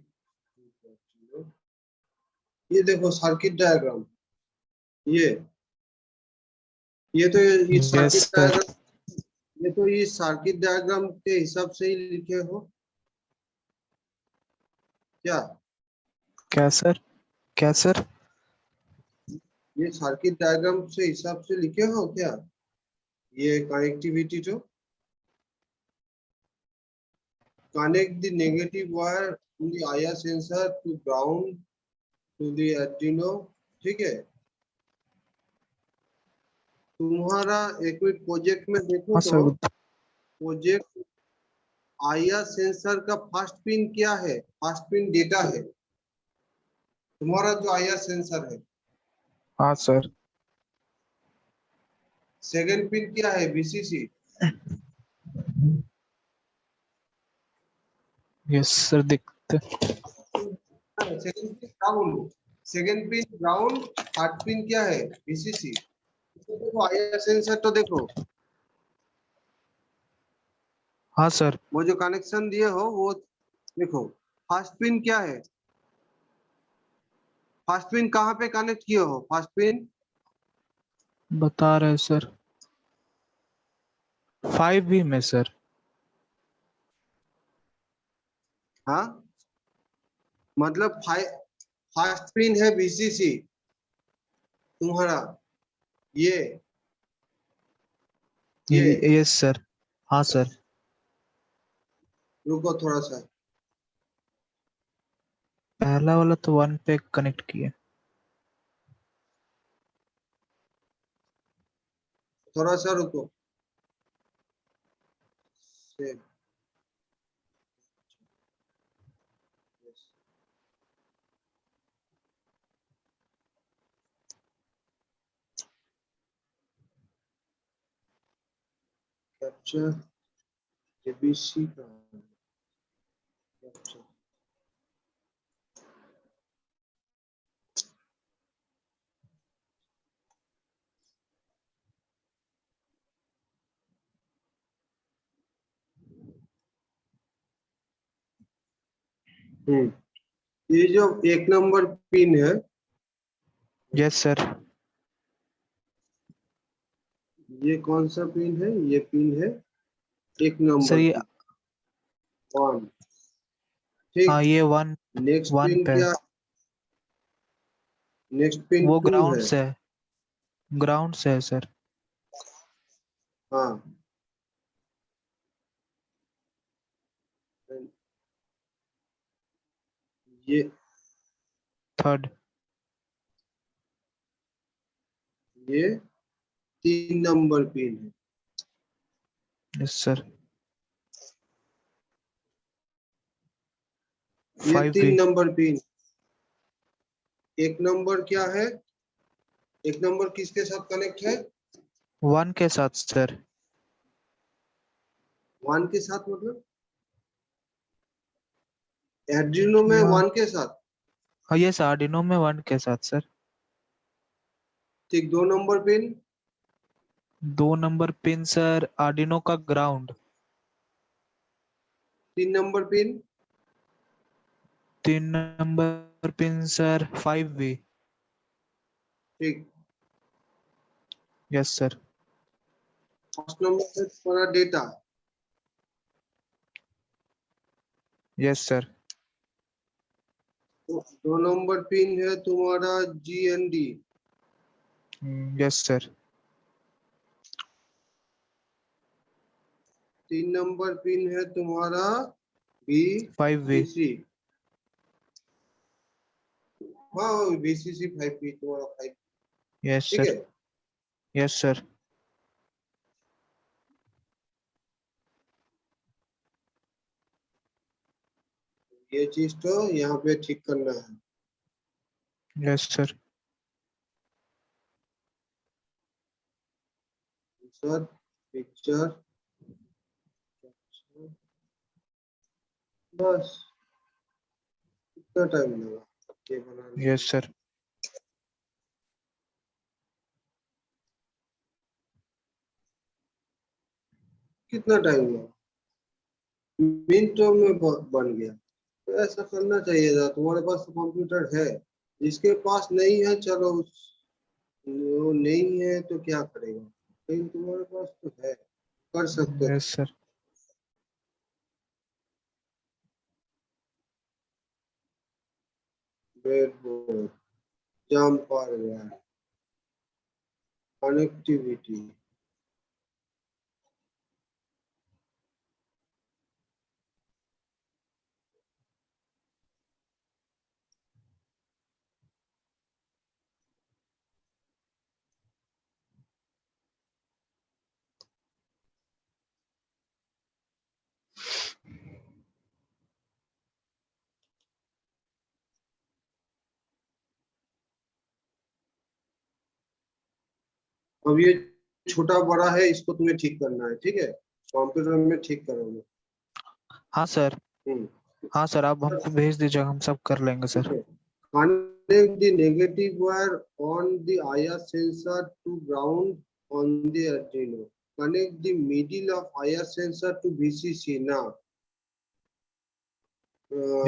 to continue। ये देखो सर्किट डायग्राम, ये तो ये यस सर्किट सर। डायग्राम, ये तो ये सर्किट डायग्राम के हिसाब से ही लिखे हो क्या? क्या सर? क्या सर? ये सर्किट डायग्राम से हिसाब से लिखे हो क्या? ये कनेक्टिविटी तो connect the negative wire in the IR sensor to ground to the Arduino, ठीक है? तुम्हारा एक प्रोजेक्ट में देखो हाँ तो सर। प्रोजेक्ट IR सेंसर का फर्स्ट पिन क्या है? फर्स्ट पिन डेटा है तुम्हारा जो IR सेंसर है। हाँ सर। सेकंड पिन क्या है? VCC। यस सर दिखते। Second pin ground, second pin ground, third pin क्या है? VCC। देखो IR सेंसर तो देखो, हाँ सर। वो जो कनेक्शन दिए हो वो देखो। फर्स्ट पिन क्या है? फर्स्ट पिन कहाँ पे कनेक्ट किए हो? फर्स्ट पिन बता रहे सर। 5V में सर। हाँ, मतलब फर्स्ट पिन है VCC तुम्हारा, ये यस सर। हाँ सर। रुको थोड़ा सा, पहला वाला तो 1 पे कनेक्ट किए। थोड़ा सा रुको। सेव, कैप्चर ABC का कैप्चर, ये जो एक नंबर पिन है, यस सर। ये कौन सा पिन है? ये पिन है एक सर नंबर ये पिन, वन, हाँ ठीक। ये 1 नेक्स्ट 1 पिन पे क्या? नेक्स्ट पिन वो 2 ग्राउंड है। से है। ग्राउंड से है सर। हाँ, ये थर्ड। ये 3 नंबर पिन है। Yes sir. ये 5 3 भी। Number pin. एक नंबर क्या है? एक नंबर किसके साथ कनेक्ट है? 1 के साथ सर। 1 के साथ मतलब एड्रीनो में 1 के साथ। हाँ यस, आर्डिनो में 1 के साथ सर। ठीक, 2 number pin. 2 number pin sir Arduino का ground. 3 number pin. 3 number pin sir 5 भी। ठीक, यस सर। फर्स्ट नंबर है तुम्हारा data. Yes sir. 2 number pin है तुम्हारा GND। Yes sir. 3 number pin है तुम्हारा 5 भी। VCC। हाँ, VCC 5P तुम्हारा 5। यस ठीक सर। है। Yes sir. ये चीज तो यहाँ पे ठीक करना है। Yes sir. सर पिक्चर बस कितना टाइम लगा ये बनाने में? Yes sir. कितना टाइम लगा? मिनटों में बन गया। तो ऐसा करना चाहिए था। तुम्हारे पास तो कंप्यूटर है। जिसके पास नहीं है चलो वो नहीं है तो क्या करेगा, लेकिन तुम्हारे पास तो है, कर सकते थे। Yes sir. Breadboard, jumper wire, connectivity. अब ये छोटा बड़ा है, इसको तुम्हें ठीक करना है। ठीक है, कंप्यूटर में ठीक करोगे। हाँ सर। हम्म, हाँ सर, आप हमको भेज दीजिए, हम सब कर लेंगे ठीक सर। है। Connect the negative wire on the IR sensor to ground on the Arduino. Connect the middle of IR sensor to VCC now.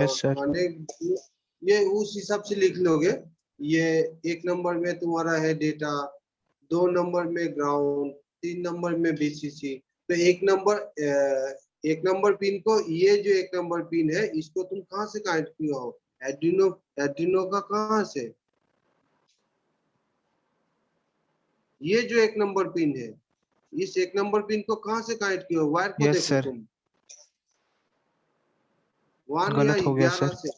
Yes sir. Connect, ये उस हिसाब से लिख लोगे। ये 1 नंबर में तुम्हारा है डेटा, 2 नंबर में ग्राउंड, 3 नंबर में VCC। तो 1 नंबर पिन को, ये जो 1 नंबर पिन है इसको तुम कहाँ से कनेक्ट किए हो? एड्रीनो, एड्रीनो का कहाँ से? ये जो 1 नंबर पिन है, इस 1 नंबर पिन को कहाँ से कनेक्ट किए हो? वायर को यस देखो सर। तुम, 1 या गलत हो गया 11 सर। से,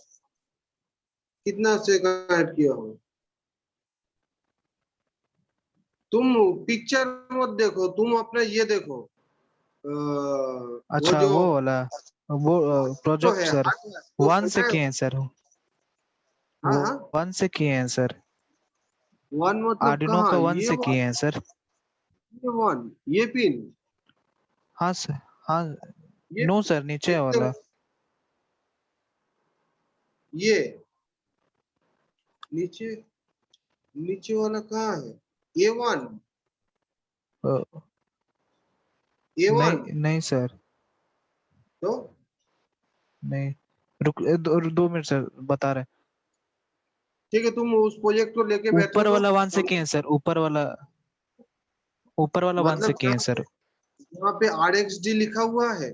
कितना से कनेक्ट किया हो? तुम पिक्चर मत देखो, तुम अपना ये देखो। वो अच्छा जो वो वाला, वो तो प्रोजेक्ट है सर हार्डवेयर वो 1 से पता है। किए हैं सर। हाँ वो हाँ, 1 से किए हैं सर। 1 मतलब आर्डिनो का कहाँ? 1 से किए हैं सर। ये 1, ये पिन, हाँ सर। हाँ। ये नो सर, नीचे वाला। ये नीचे, नीचे वाला कहाँ है? A1, अ, A1 नहीं नहीं सर। तो नहीं, रुक 2 मिनट सर, बता रहे ठीक है, तुम उस प्रोजेक्ट को लेके हैं। बैठो ऊपर तो वाला 1 से किए हैं सर, ऊपर वाला 1 से मतलब किए हैं सर। यहाँ पे RxD लिखा हुआ है।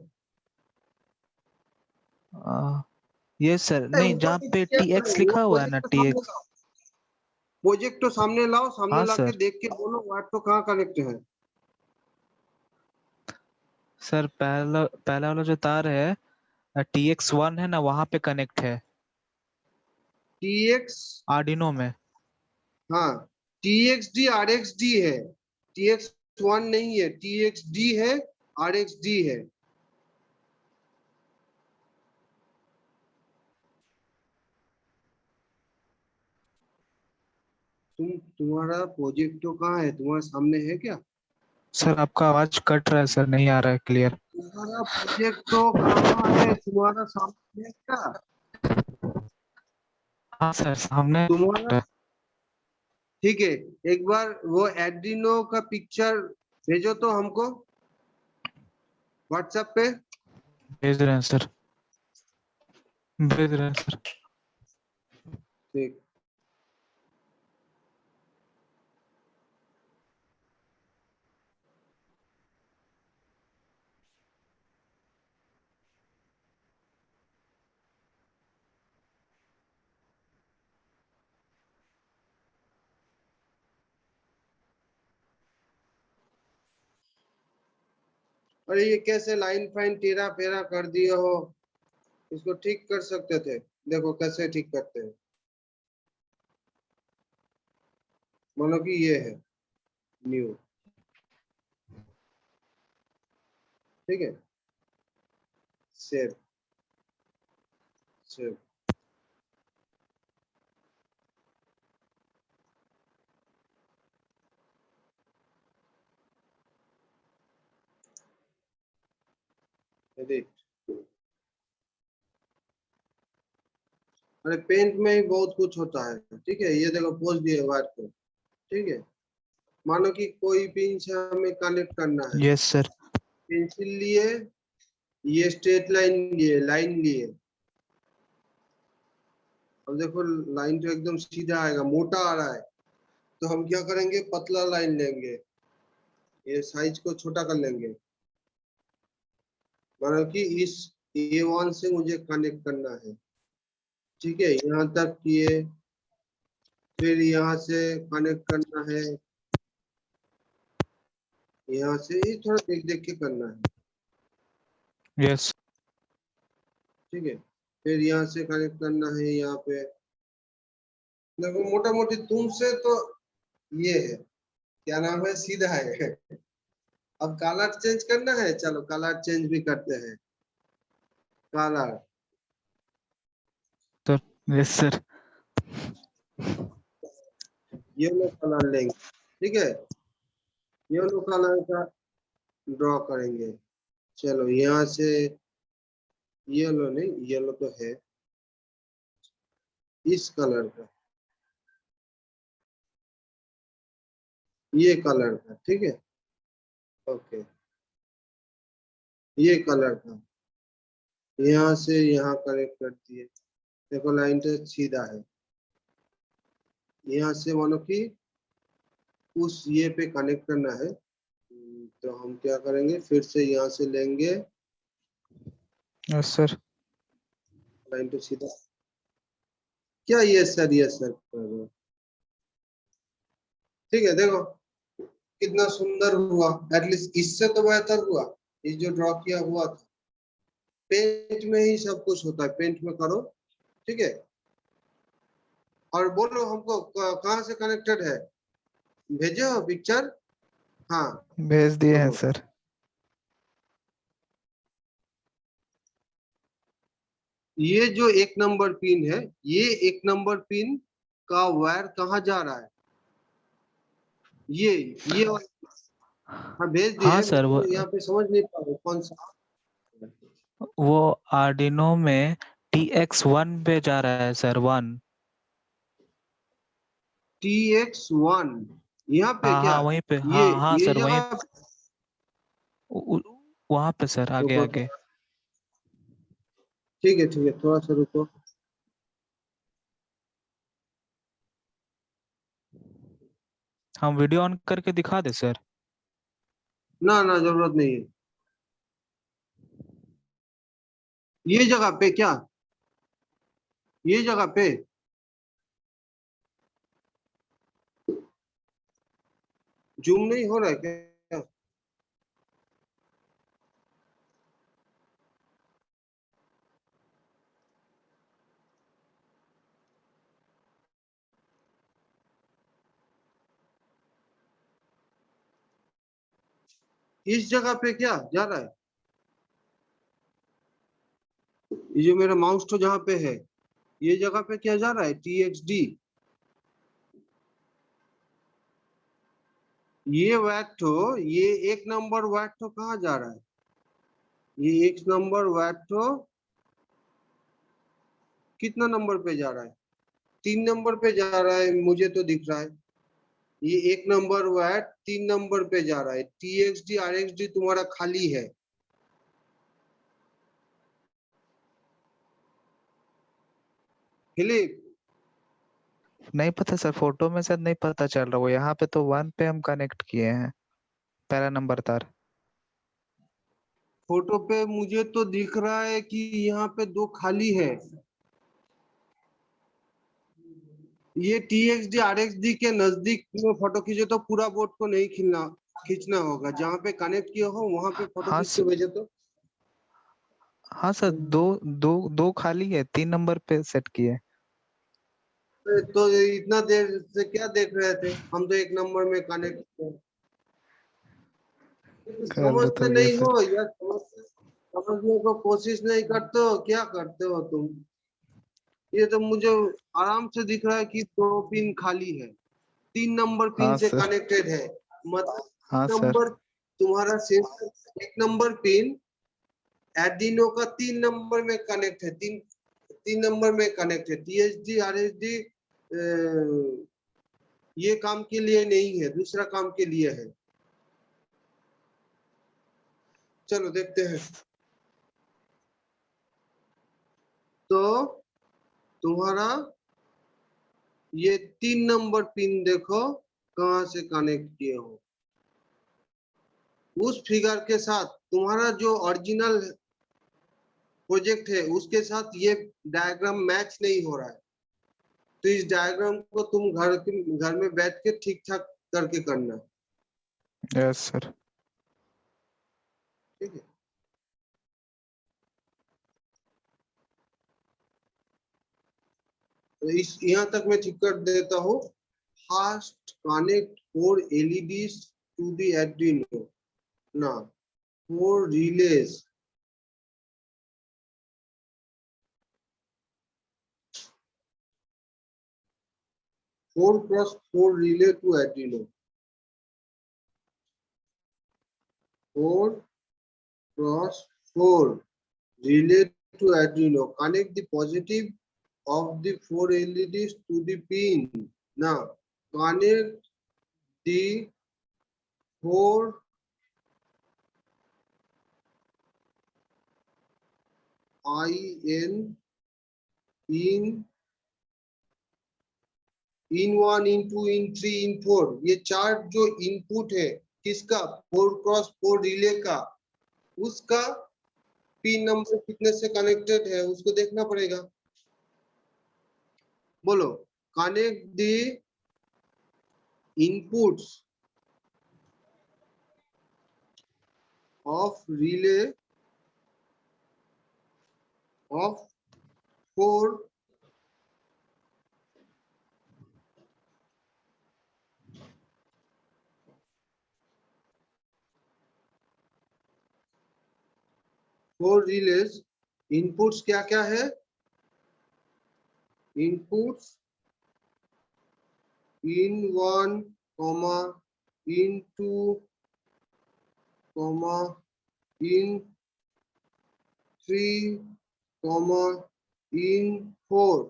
ये सर नहीं, ऊपर जहाँ से पे क्या कर रहे TX हो? वो लिखा हुआ है ना, प्रोजेक्ट तो सामने TX। लाओ, प्रोजेक्ट तो सामने लाओ, सामने हाँ ला के सर। देख के बोलो वाट तो कहाँ कनेक्ट है। सर पहला पहला वाला जो तार है TX1 है ना, वहां पे कनेक्ट है TX, आर्डिनो में। हाँ TXD RXD है, TX1 नहीं है, TXD है, RXD है। तुम्हारा प्रोजेक्ट तो कहाँ है, तुम्हारे सामने है क्या? सर आपका आवाज कट रहा है सर, नहीं आ रहा है क्लियर। तुम्हारा प्रोजेक्ट तो कहाँ है, तुम्हारा सामने है क्या? हाँ सर सामने। तुम्हारा ठीक है, एक बार वो एड्रीनो का पिक्चर भेजो तो हमको व्हाट्सएप पे। भेज रहे हैं सर, भेज रहे हैं सर। ठीक। अरे ये कैसे लाइन फाइन टेढ़ा फेरा कर दिए हो, इसको ठीक कर सकते थे। देखो कैसे ठीक करते हैं, मानो कि ये है न्यू, ठीक है, सेव सेव। एडिट। अरे पेंट में ही बहुत कुछ होता है, ठीक है। ये देखो पोज दिए व्हाइट को, ठीक है। मानो कि कोई पिन से हमें कनेक्ट करना है, यस सर। पेंसिल लिए, ये स्ट्रेट लाइन लिए, लाइन लिए। अब देखो लाइन तो एकदम सीधा आएगा, मोटा आ रहा है, तो हम क्या करेंगे, पतला लाइन लेंगे, ये साइज को छोटा कर लेंगे। मानो कि इस A1 से मुझे कनेक्ट करना है, ठीक है, यहाँ तक किए, फिर यहाँ से कनेक्ट करना है, यहाँ से ही थोड़ा देख देख के करना है, यस। ठीक है। फिर यहाँ से कनेक्ट करना है, यहाँ पे देखो मोटा मोटी तुमसे तो ये है, क्या नाम है, सीधा है। अब कलर चेंज करना है, चलो कलर चेंज भी करते हैं, colour sir yes sir. Yellow colour लेंगे, ठीक है, येलो कलर का ड्रॉ करेंगे। चलो यहाँ से येलो नहीं, येलो तो है, इस कलर का, ये कलर का, ठीक है, ओके, ये कलर का, यहाँ से यहाँ कनेक्ट कर दिए। देखो लाइन तो सीधा है, यहाँ से मानो कि उस ये पे कनेक्ट करना है। तो हम क्या करेंगे, फिर से यहाँ से लेंगे, यस सर। लाइन तो सीधा, क्या ये सर कर रहे हो? ठीक है, देखो कितना सुंदर हुआ, एटलीस्ट इससे तो बेहतर हुआ। ये जो ड्रॉ किया हुआ था, पेंट में ही सब कुछ होता है, पेंट में करो, ठीक है। और बोलो हमको कहाँ से कनेक्टेड है, भेजो पिक्चर। हाँ भेज दिए हैं देखो, सर। ये जो एक नंबर पिन है, ये एक नंबर पिन का वायर कहाँ जा रहा है, ये हाँ भेज दिए हाँ हैं, सर, मैं तो यहाँ पे समझ नहीं पा रहा कौन सा। वो आर्डिनो में TX1 पे जा रहा है सर, 1। TX1 यहाँ पे हाँ क्या, हाँ वहीं पे, ये हाँ हाँ ये सर वहीं। जगह, वहाँ पे सर, आगे रुको आगे। ठीक है थोड़ा सा रुको। हम वीडियो ऑन करके दिखा दे सर। ना ना जरूरत नहीं है, ये जगह पे क्या, ये जगह पे जूम नहीं हो रहा है क्या? इस जगह पे क्या जा रहा है, ये जो मेरा माउस तो जहाँ पे है ये जगह पे क्या जा रहा है, TXD। ये वैट तो ये 1 नंबर वैट तो कहाँ जा रहा है, ये 1 नंबर वैट तो कितना नंबर पे जा रहा है, 3 नंबर पे जा रहा है, मुझे तो दिख रहा है। ये 1 नंबर वैट 3 नंबर पे जा रहा है। TXD RXD तुम्हारा खाली है। फिलिप नहीं पता सर, फोटो में शायद नहीं पता चल रहा। वो यहाँ पे तो 1 पे हम कनेक्ट किए हैं, पहला नंबर तार। फोटो पे मुझे तो दिख रहा है कि यहाँ पे 2 खाली है। ये TXD RXD के नजदीक में फोटो खींचे तो पूरा बोर्ड को नहीं खींचना होगा, जहाँ पे कनेक्ट किया हो वहां पे फोटो हाँ खींच के भेजे तो। हाँ सर, दो खाली है, 3 नंबर पे सेट किए। तो इतना देर से क्या देख रहे थे, हम तो 1 नंबर में कनेक्ट थे। गलत समझते हो गया नहीं सर। हो या समझने को कोशिश नहीं करते हो, क्या करते हो तुम। ये तो मुझे आराम से दिख रहा है कि 2 पिन खाली है, 3 नंबर पिन हाँ से सर। कनेक्टेड है, मतलब हाँ सर। नंबर तुम्हारा सेंसर 1 नंबर पिन एडिनो का 3 नंबर में कनेक्ट है, 3 नंबर में कनेक्ट है। TXD RXD ये काम के लिए नहीं है, दूसरा काम के लिए है। चलो देखते हैं। तो तुम्हारा ये 3 नंबर पिन देखो कहां से कनेक्ट किए हो। उस फिगर के साथ तुम्हारा जो ओरिजिनल प्रोजेक्ट है उसके साथ ये डायग्राम मैच नहीं हो रहा है, तो इस डायग्राम को तुम घर में बैठ के ठीक ठाक करके करना। Yes sir. ठीक है, तो इस यहाँ तक मैं ठीक कर देता हूँ। Fast connect 4 LEDs to the Arduino. Now 4 relays. Four cross 4 relay to Arduino. 4 cross 4 relay to Arduino. Connect the positive of the 4 LEDs to the pin. Now connect the 4 IN in 1 in 2 in 3 in 4, ये 4 जो input है किसका, 4 cross 4 relay का, उसका pin number कितने से connected है उसको देखना पड़ेगा। बोलो, connect the inputs of relay of 4 release. Inputs क्या क्या है, inputs in 1 comma in 2 comma in 3 comma in 4।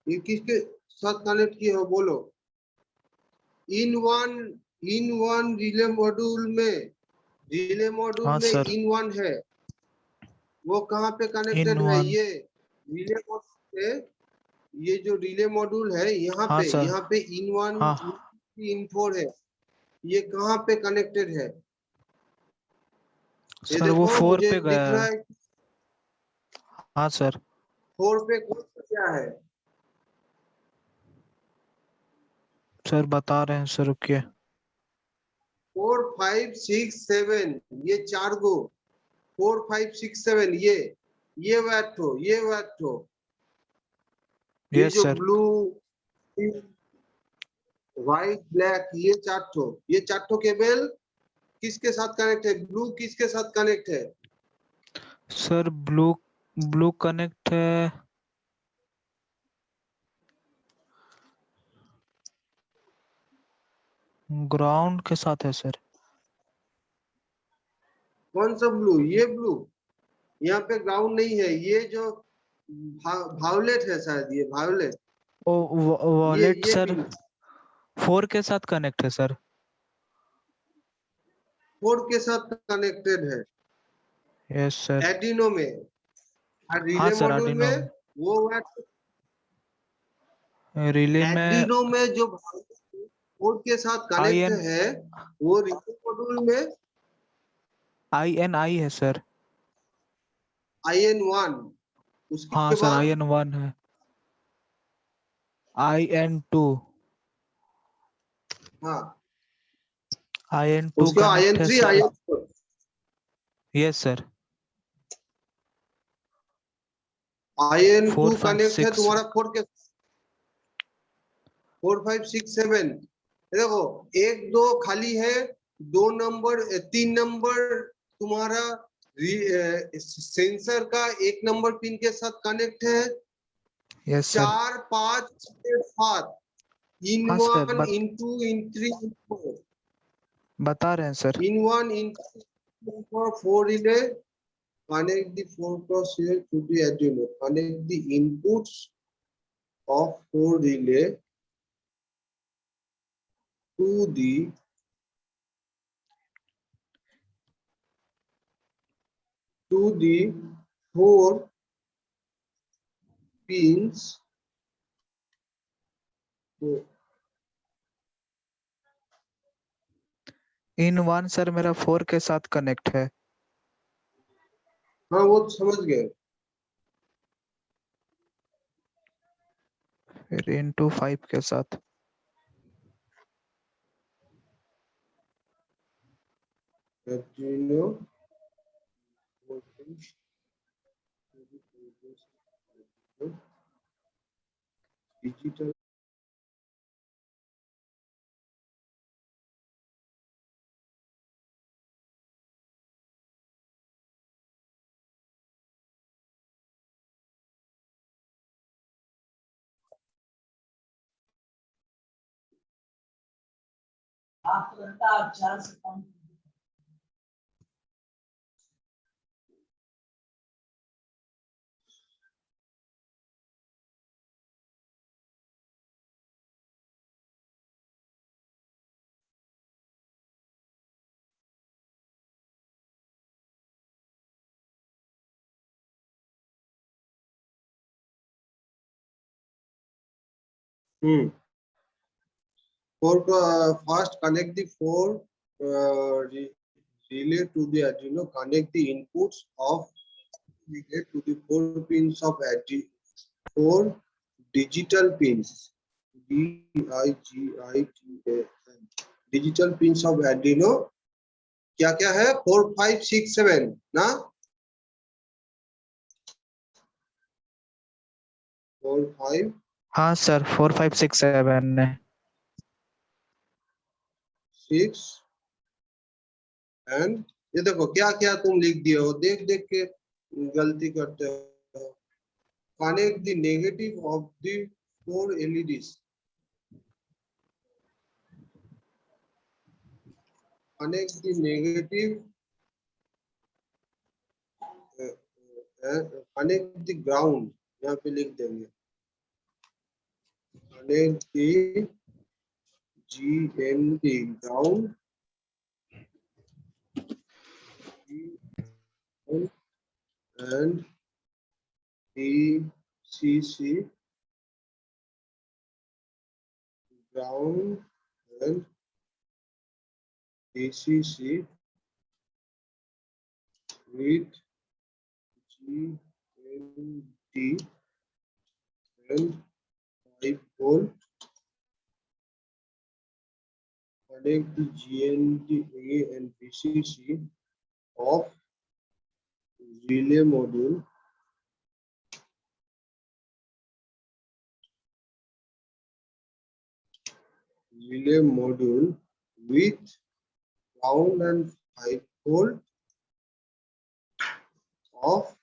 ये किसके साथ कनेक्ट किया हो, बोलो। इन वन रिले मॉड्यूल हाँ में सर। इन 1 है, वो कहाँ पे इन कनेक्टेड है, 1। ये रिले मॉड्यूल है, ये जो रिले मॉड्यूल है यहाँ हाँ सर। पे इन 1 हाँ इन 4 है, ये कहाँ पे कनेक्टेड है, ये सर, वो देखो 4 मुझे पे दिख गया रहा है। है। हाँ सर। 4 पे कौन सा क्या है, सर बता रहे हैं सर, रुकिए। 4 5 6 7, ये 4 गो 4 5 6 7, ये वैट हो, ये वैट हो, ये यस जो सर। ब्लू व्हाइट ब्लैक ये चार ठो केबल किसके साथ कनेक्ट है? ब्लू किसके साथ कनेक्ट है? सर ब्लू कनेक्ट है ग्राउंड के साथ है सर। कौन सा ब्लू? ये ब्लू, यहाँ पे ग्राउंड नहीं है। ये जो वायोलेट है शायद, ये वायोलेट, ओ वॉलेट ये सर पिन 4 के साथ कनेक्ट है सर। 4 के साथ कनेक्टेड है यस सर। एडिनो में, और हाँ रिले सर मॉड्यूल आर्डिनो में वो रिले में एडिनो में जो 4 के साथ कनेक्ट IN है, वो रिले मॉड्यूल में INI है सर। IN1, हाँ उसके सर बाद IN1 है। IN2 हाँ, IN2 उसके बाद कनेक्ट है IN3 sir. IN4। Yes sir. IN2 4 5 connect है 6 तुम्हारा 4 के 4 5 6 7। देखो 1 2 खाली है, 2 नंबर 3 नंबर तुम्हारा सेंसर का 1 नंबर पिन के साथ कनेक्ट है। Yes sir. 4 5 6 7 इन हाँ सर 1 इन 2 इन 3 इन 4 बता रहे हैं sir. in 1 in 2 in 4 relay connect the 4 cross here to the Arduino. Connect the inputs of 4 relay to the 4 pins. IN1 sir मेरा 4 के साथ कनेक्ट है। हाँ वो तो समझ गए। फिर IN2 5 के साथ। Arduino digital आपको लगता है आप 4 से कम first connect the 4 relay to the Arduino. Connect the inputs of relay to the 4 pins of Arduino. 4 digital pins. DIGITAN. Digital pins of Arduino. क्या क्या है? 4 5 6 7 ना? 4 5 हाँ सर 4 5 6 7 है। 6 एंड ये देखो क्या क्या तुम लिख दिए हो, देख देख के गलती करते हो। Connect the negative of the 4 LEDs। connect the negative connect the ground, यहाँ पे लिख देंगे connect the GND ground and DCC ground and DCC with GND and 5 volt. Connect the GND and DCC of relay module relay module with ground and 5 volt of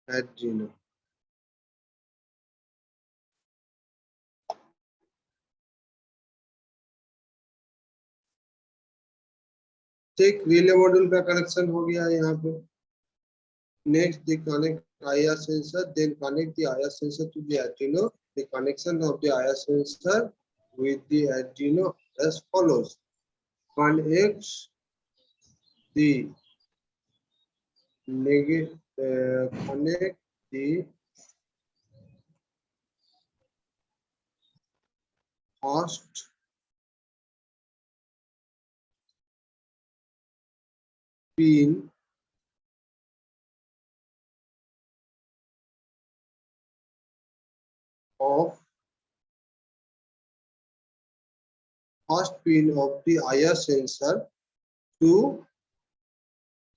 Arduino. ठीक, relay module का connection हो गया यहाँ पे। Next the connect IR sensor, then connect the IR sensor to the Arduino. The connection of the IR sensor with the Arduino as follows: connect the connect the first pin of the IR sensor to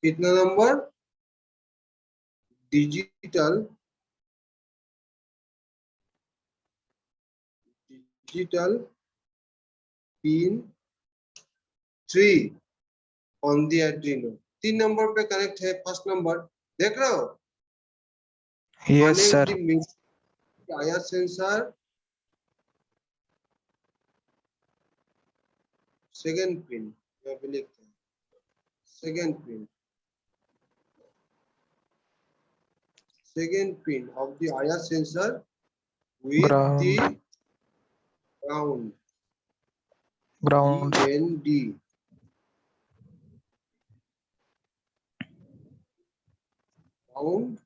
कितना number digital pin 3 on the Arduino। 3 number पे connect है। First number देख रहे हो? Yes, sir. Connect the IR sensor second pin, यहाँ पे लिखते हैं second pin of the IR sensor with the ground GND ground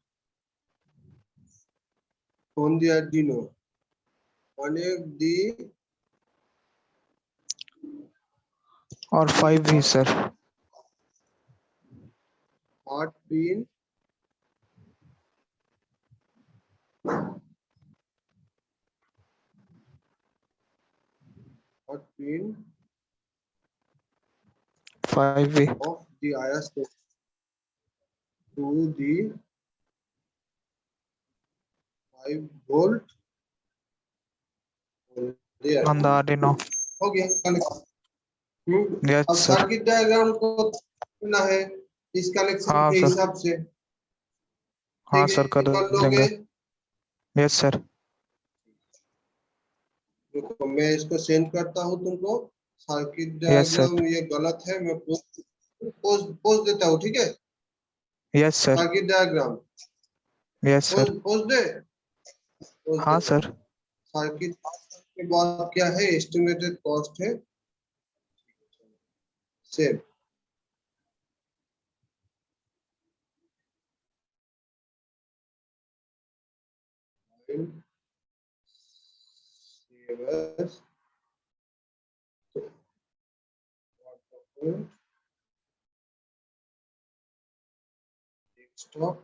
on the Arduino। Connect the और 5 भी sir. hot pin hot pin 5 भी of the IR sensor to the 5 volt on the on the Arduino। Arduino. हो गया connect. Yes, अब sir. Circuit diagram को करना है इस कनेक्शन हाँ, के सर। हिसाब से। हाँ ठीक सर, है, कर कर देंगे। लोगे? Yes sir. रुको मैं इसको सेंड करता हूँ तुमको। Circuit Yes, sir. डायग्राम ये गलत है, मैं पोस्ट देता हूँ। ठीक है, yes sir. Circuit diagram yes sir. Post दे। हाँ सर। सर्किट के बाद क्या है, एस्टिमेटेड कॉस्ट है सेव। Desktop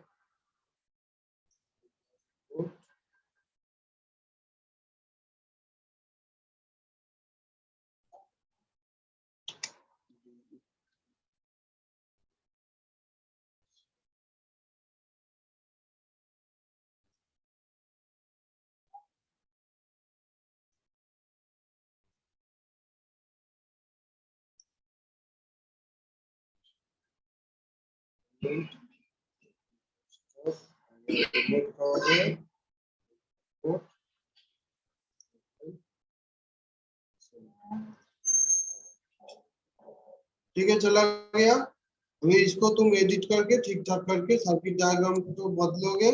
ठीक है, चला गया। अभी इसको तुम एडिट करके ठीक ठाक करके सर्किट डायग्राम को बदलोगे।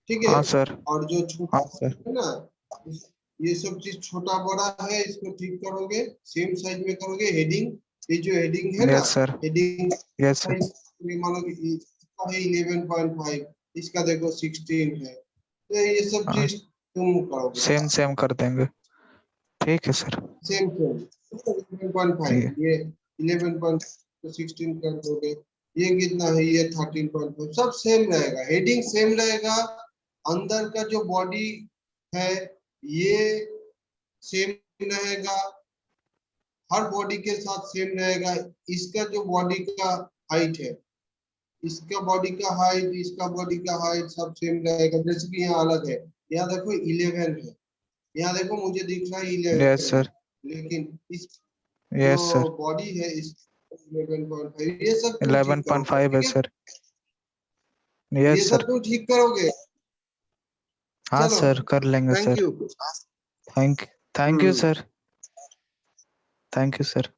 ठीक है। हाँ सर। और जो छोटा हाँ सर। है ना, ये सब चीज छोटा बड़ा है, इसको ठीक करोगे, सेम साइज में करोगे। हेडिंग, ये जो हेडिंग है ना, yes sir. Heading yes sir. मानो कि इसका है 11.5, इसका देखो 16 है, तो ये सब हाँ, चीज तुम करोगे सेम कर देंगे। ठीक है सर। सेम 11.5, ये 11.16 कर दोगे। ये कितना है, ये 13.5, सब सेम रहेगा, हेडिंग सेम रहेगा। अंदर का जो बॉडी है ये सेम रहेगा, हर बॉडी के साथ सेम रहेगा। इसका जो बॉडी का हाइट है, इसका बॉडी का हाइट, इसका बॉडी का हाइट सब सेम रहेगा, जैसे कि यहाँ अलग है, यहाँ देखो 11 है, यहाँ देखो मुझे दिख रहा है 11 यस सर, लेकिन इस यस जो सर, बॉडी है इस 11.5, ये सब तुम ठीक 11.5 करोगे, है ठीक है? सर। ये यस सब सर, तुम ठीक करोगे। हाँ चलो, सर कर लेंगे thank sir. You. Thank you sir, thank you sir.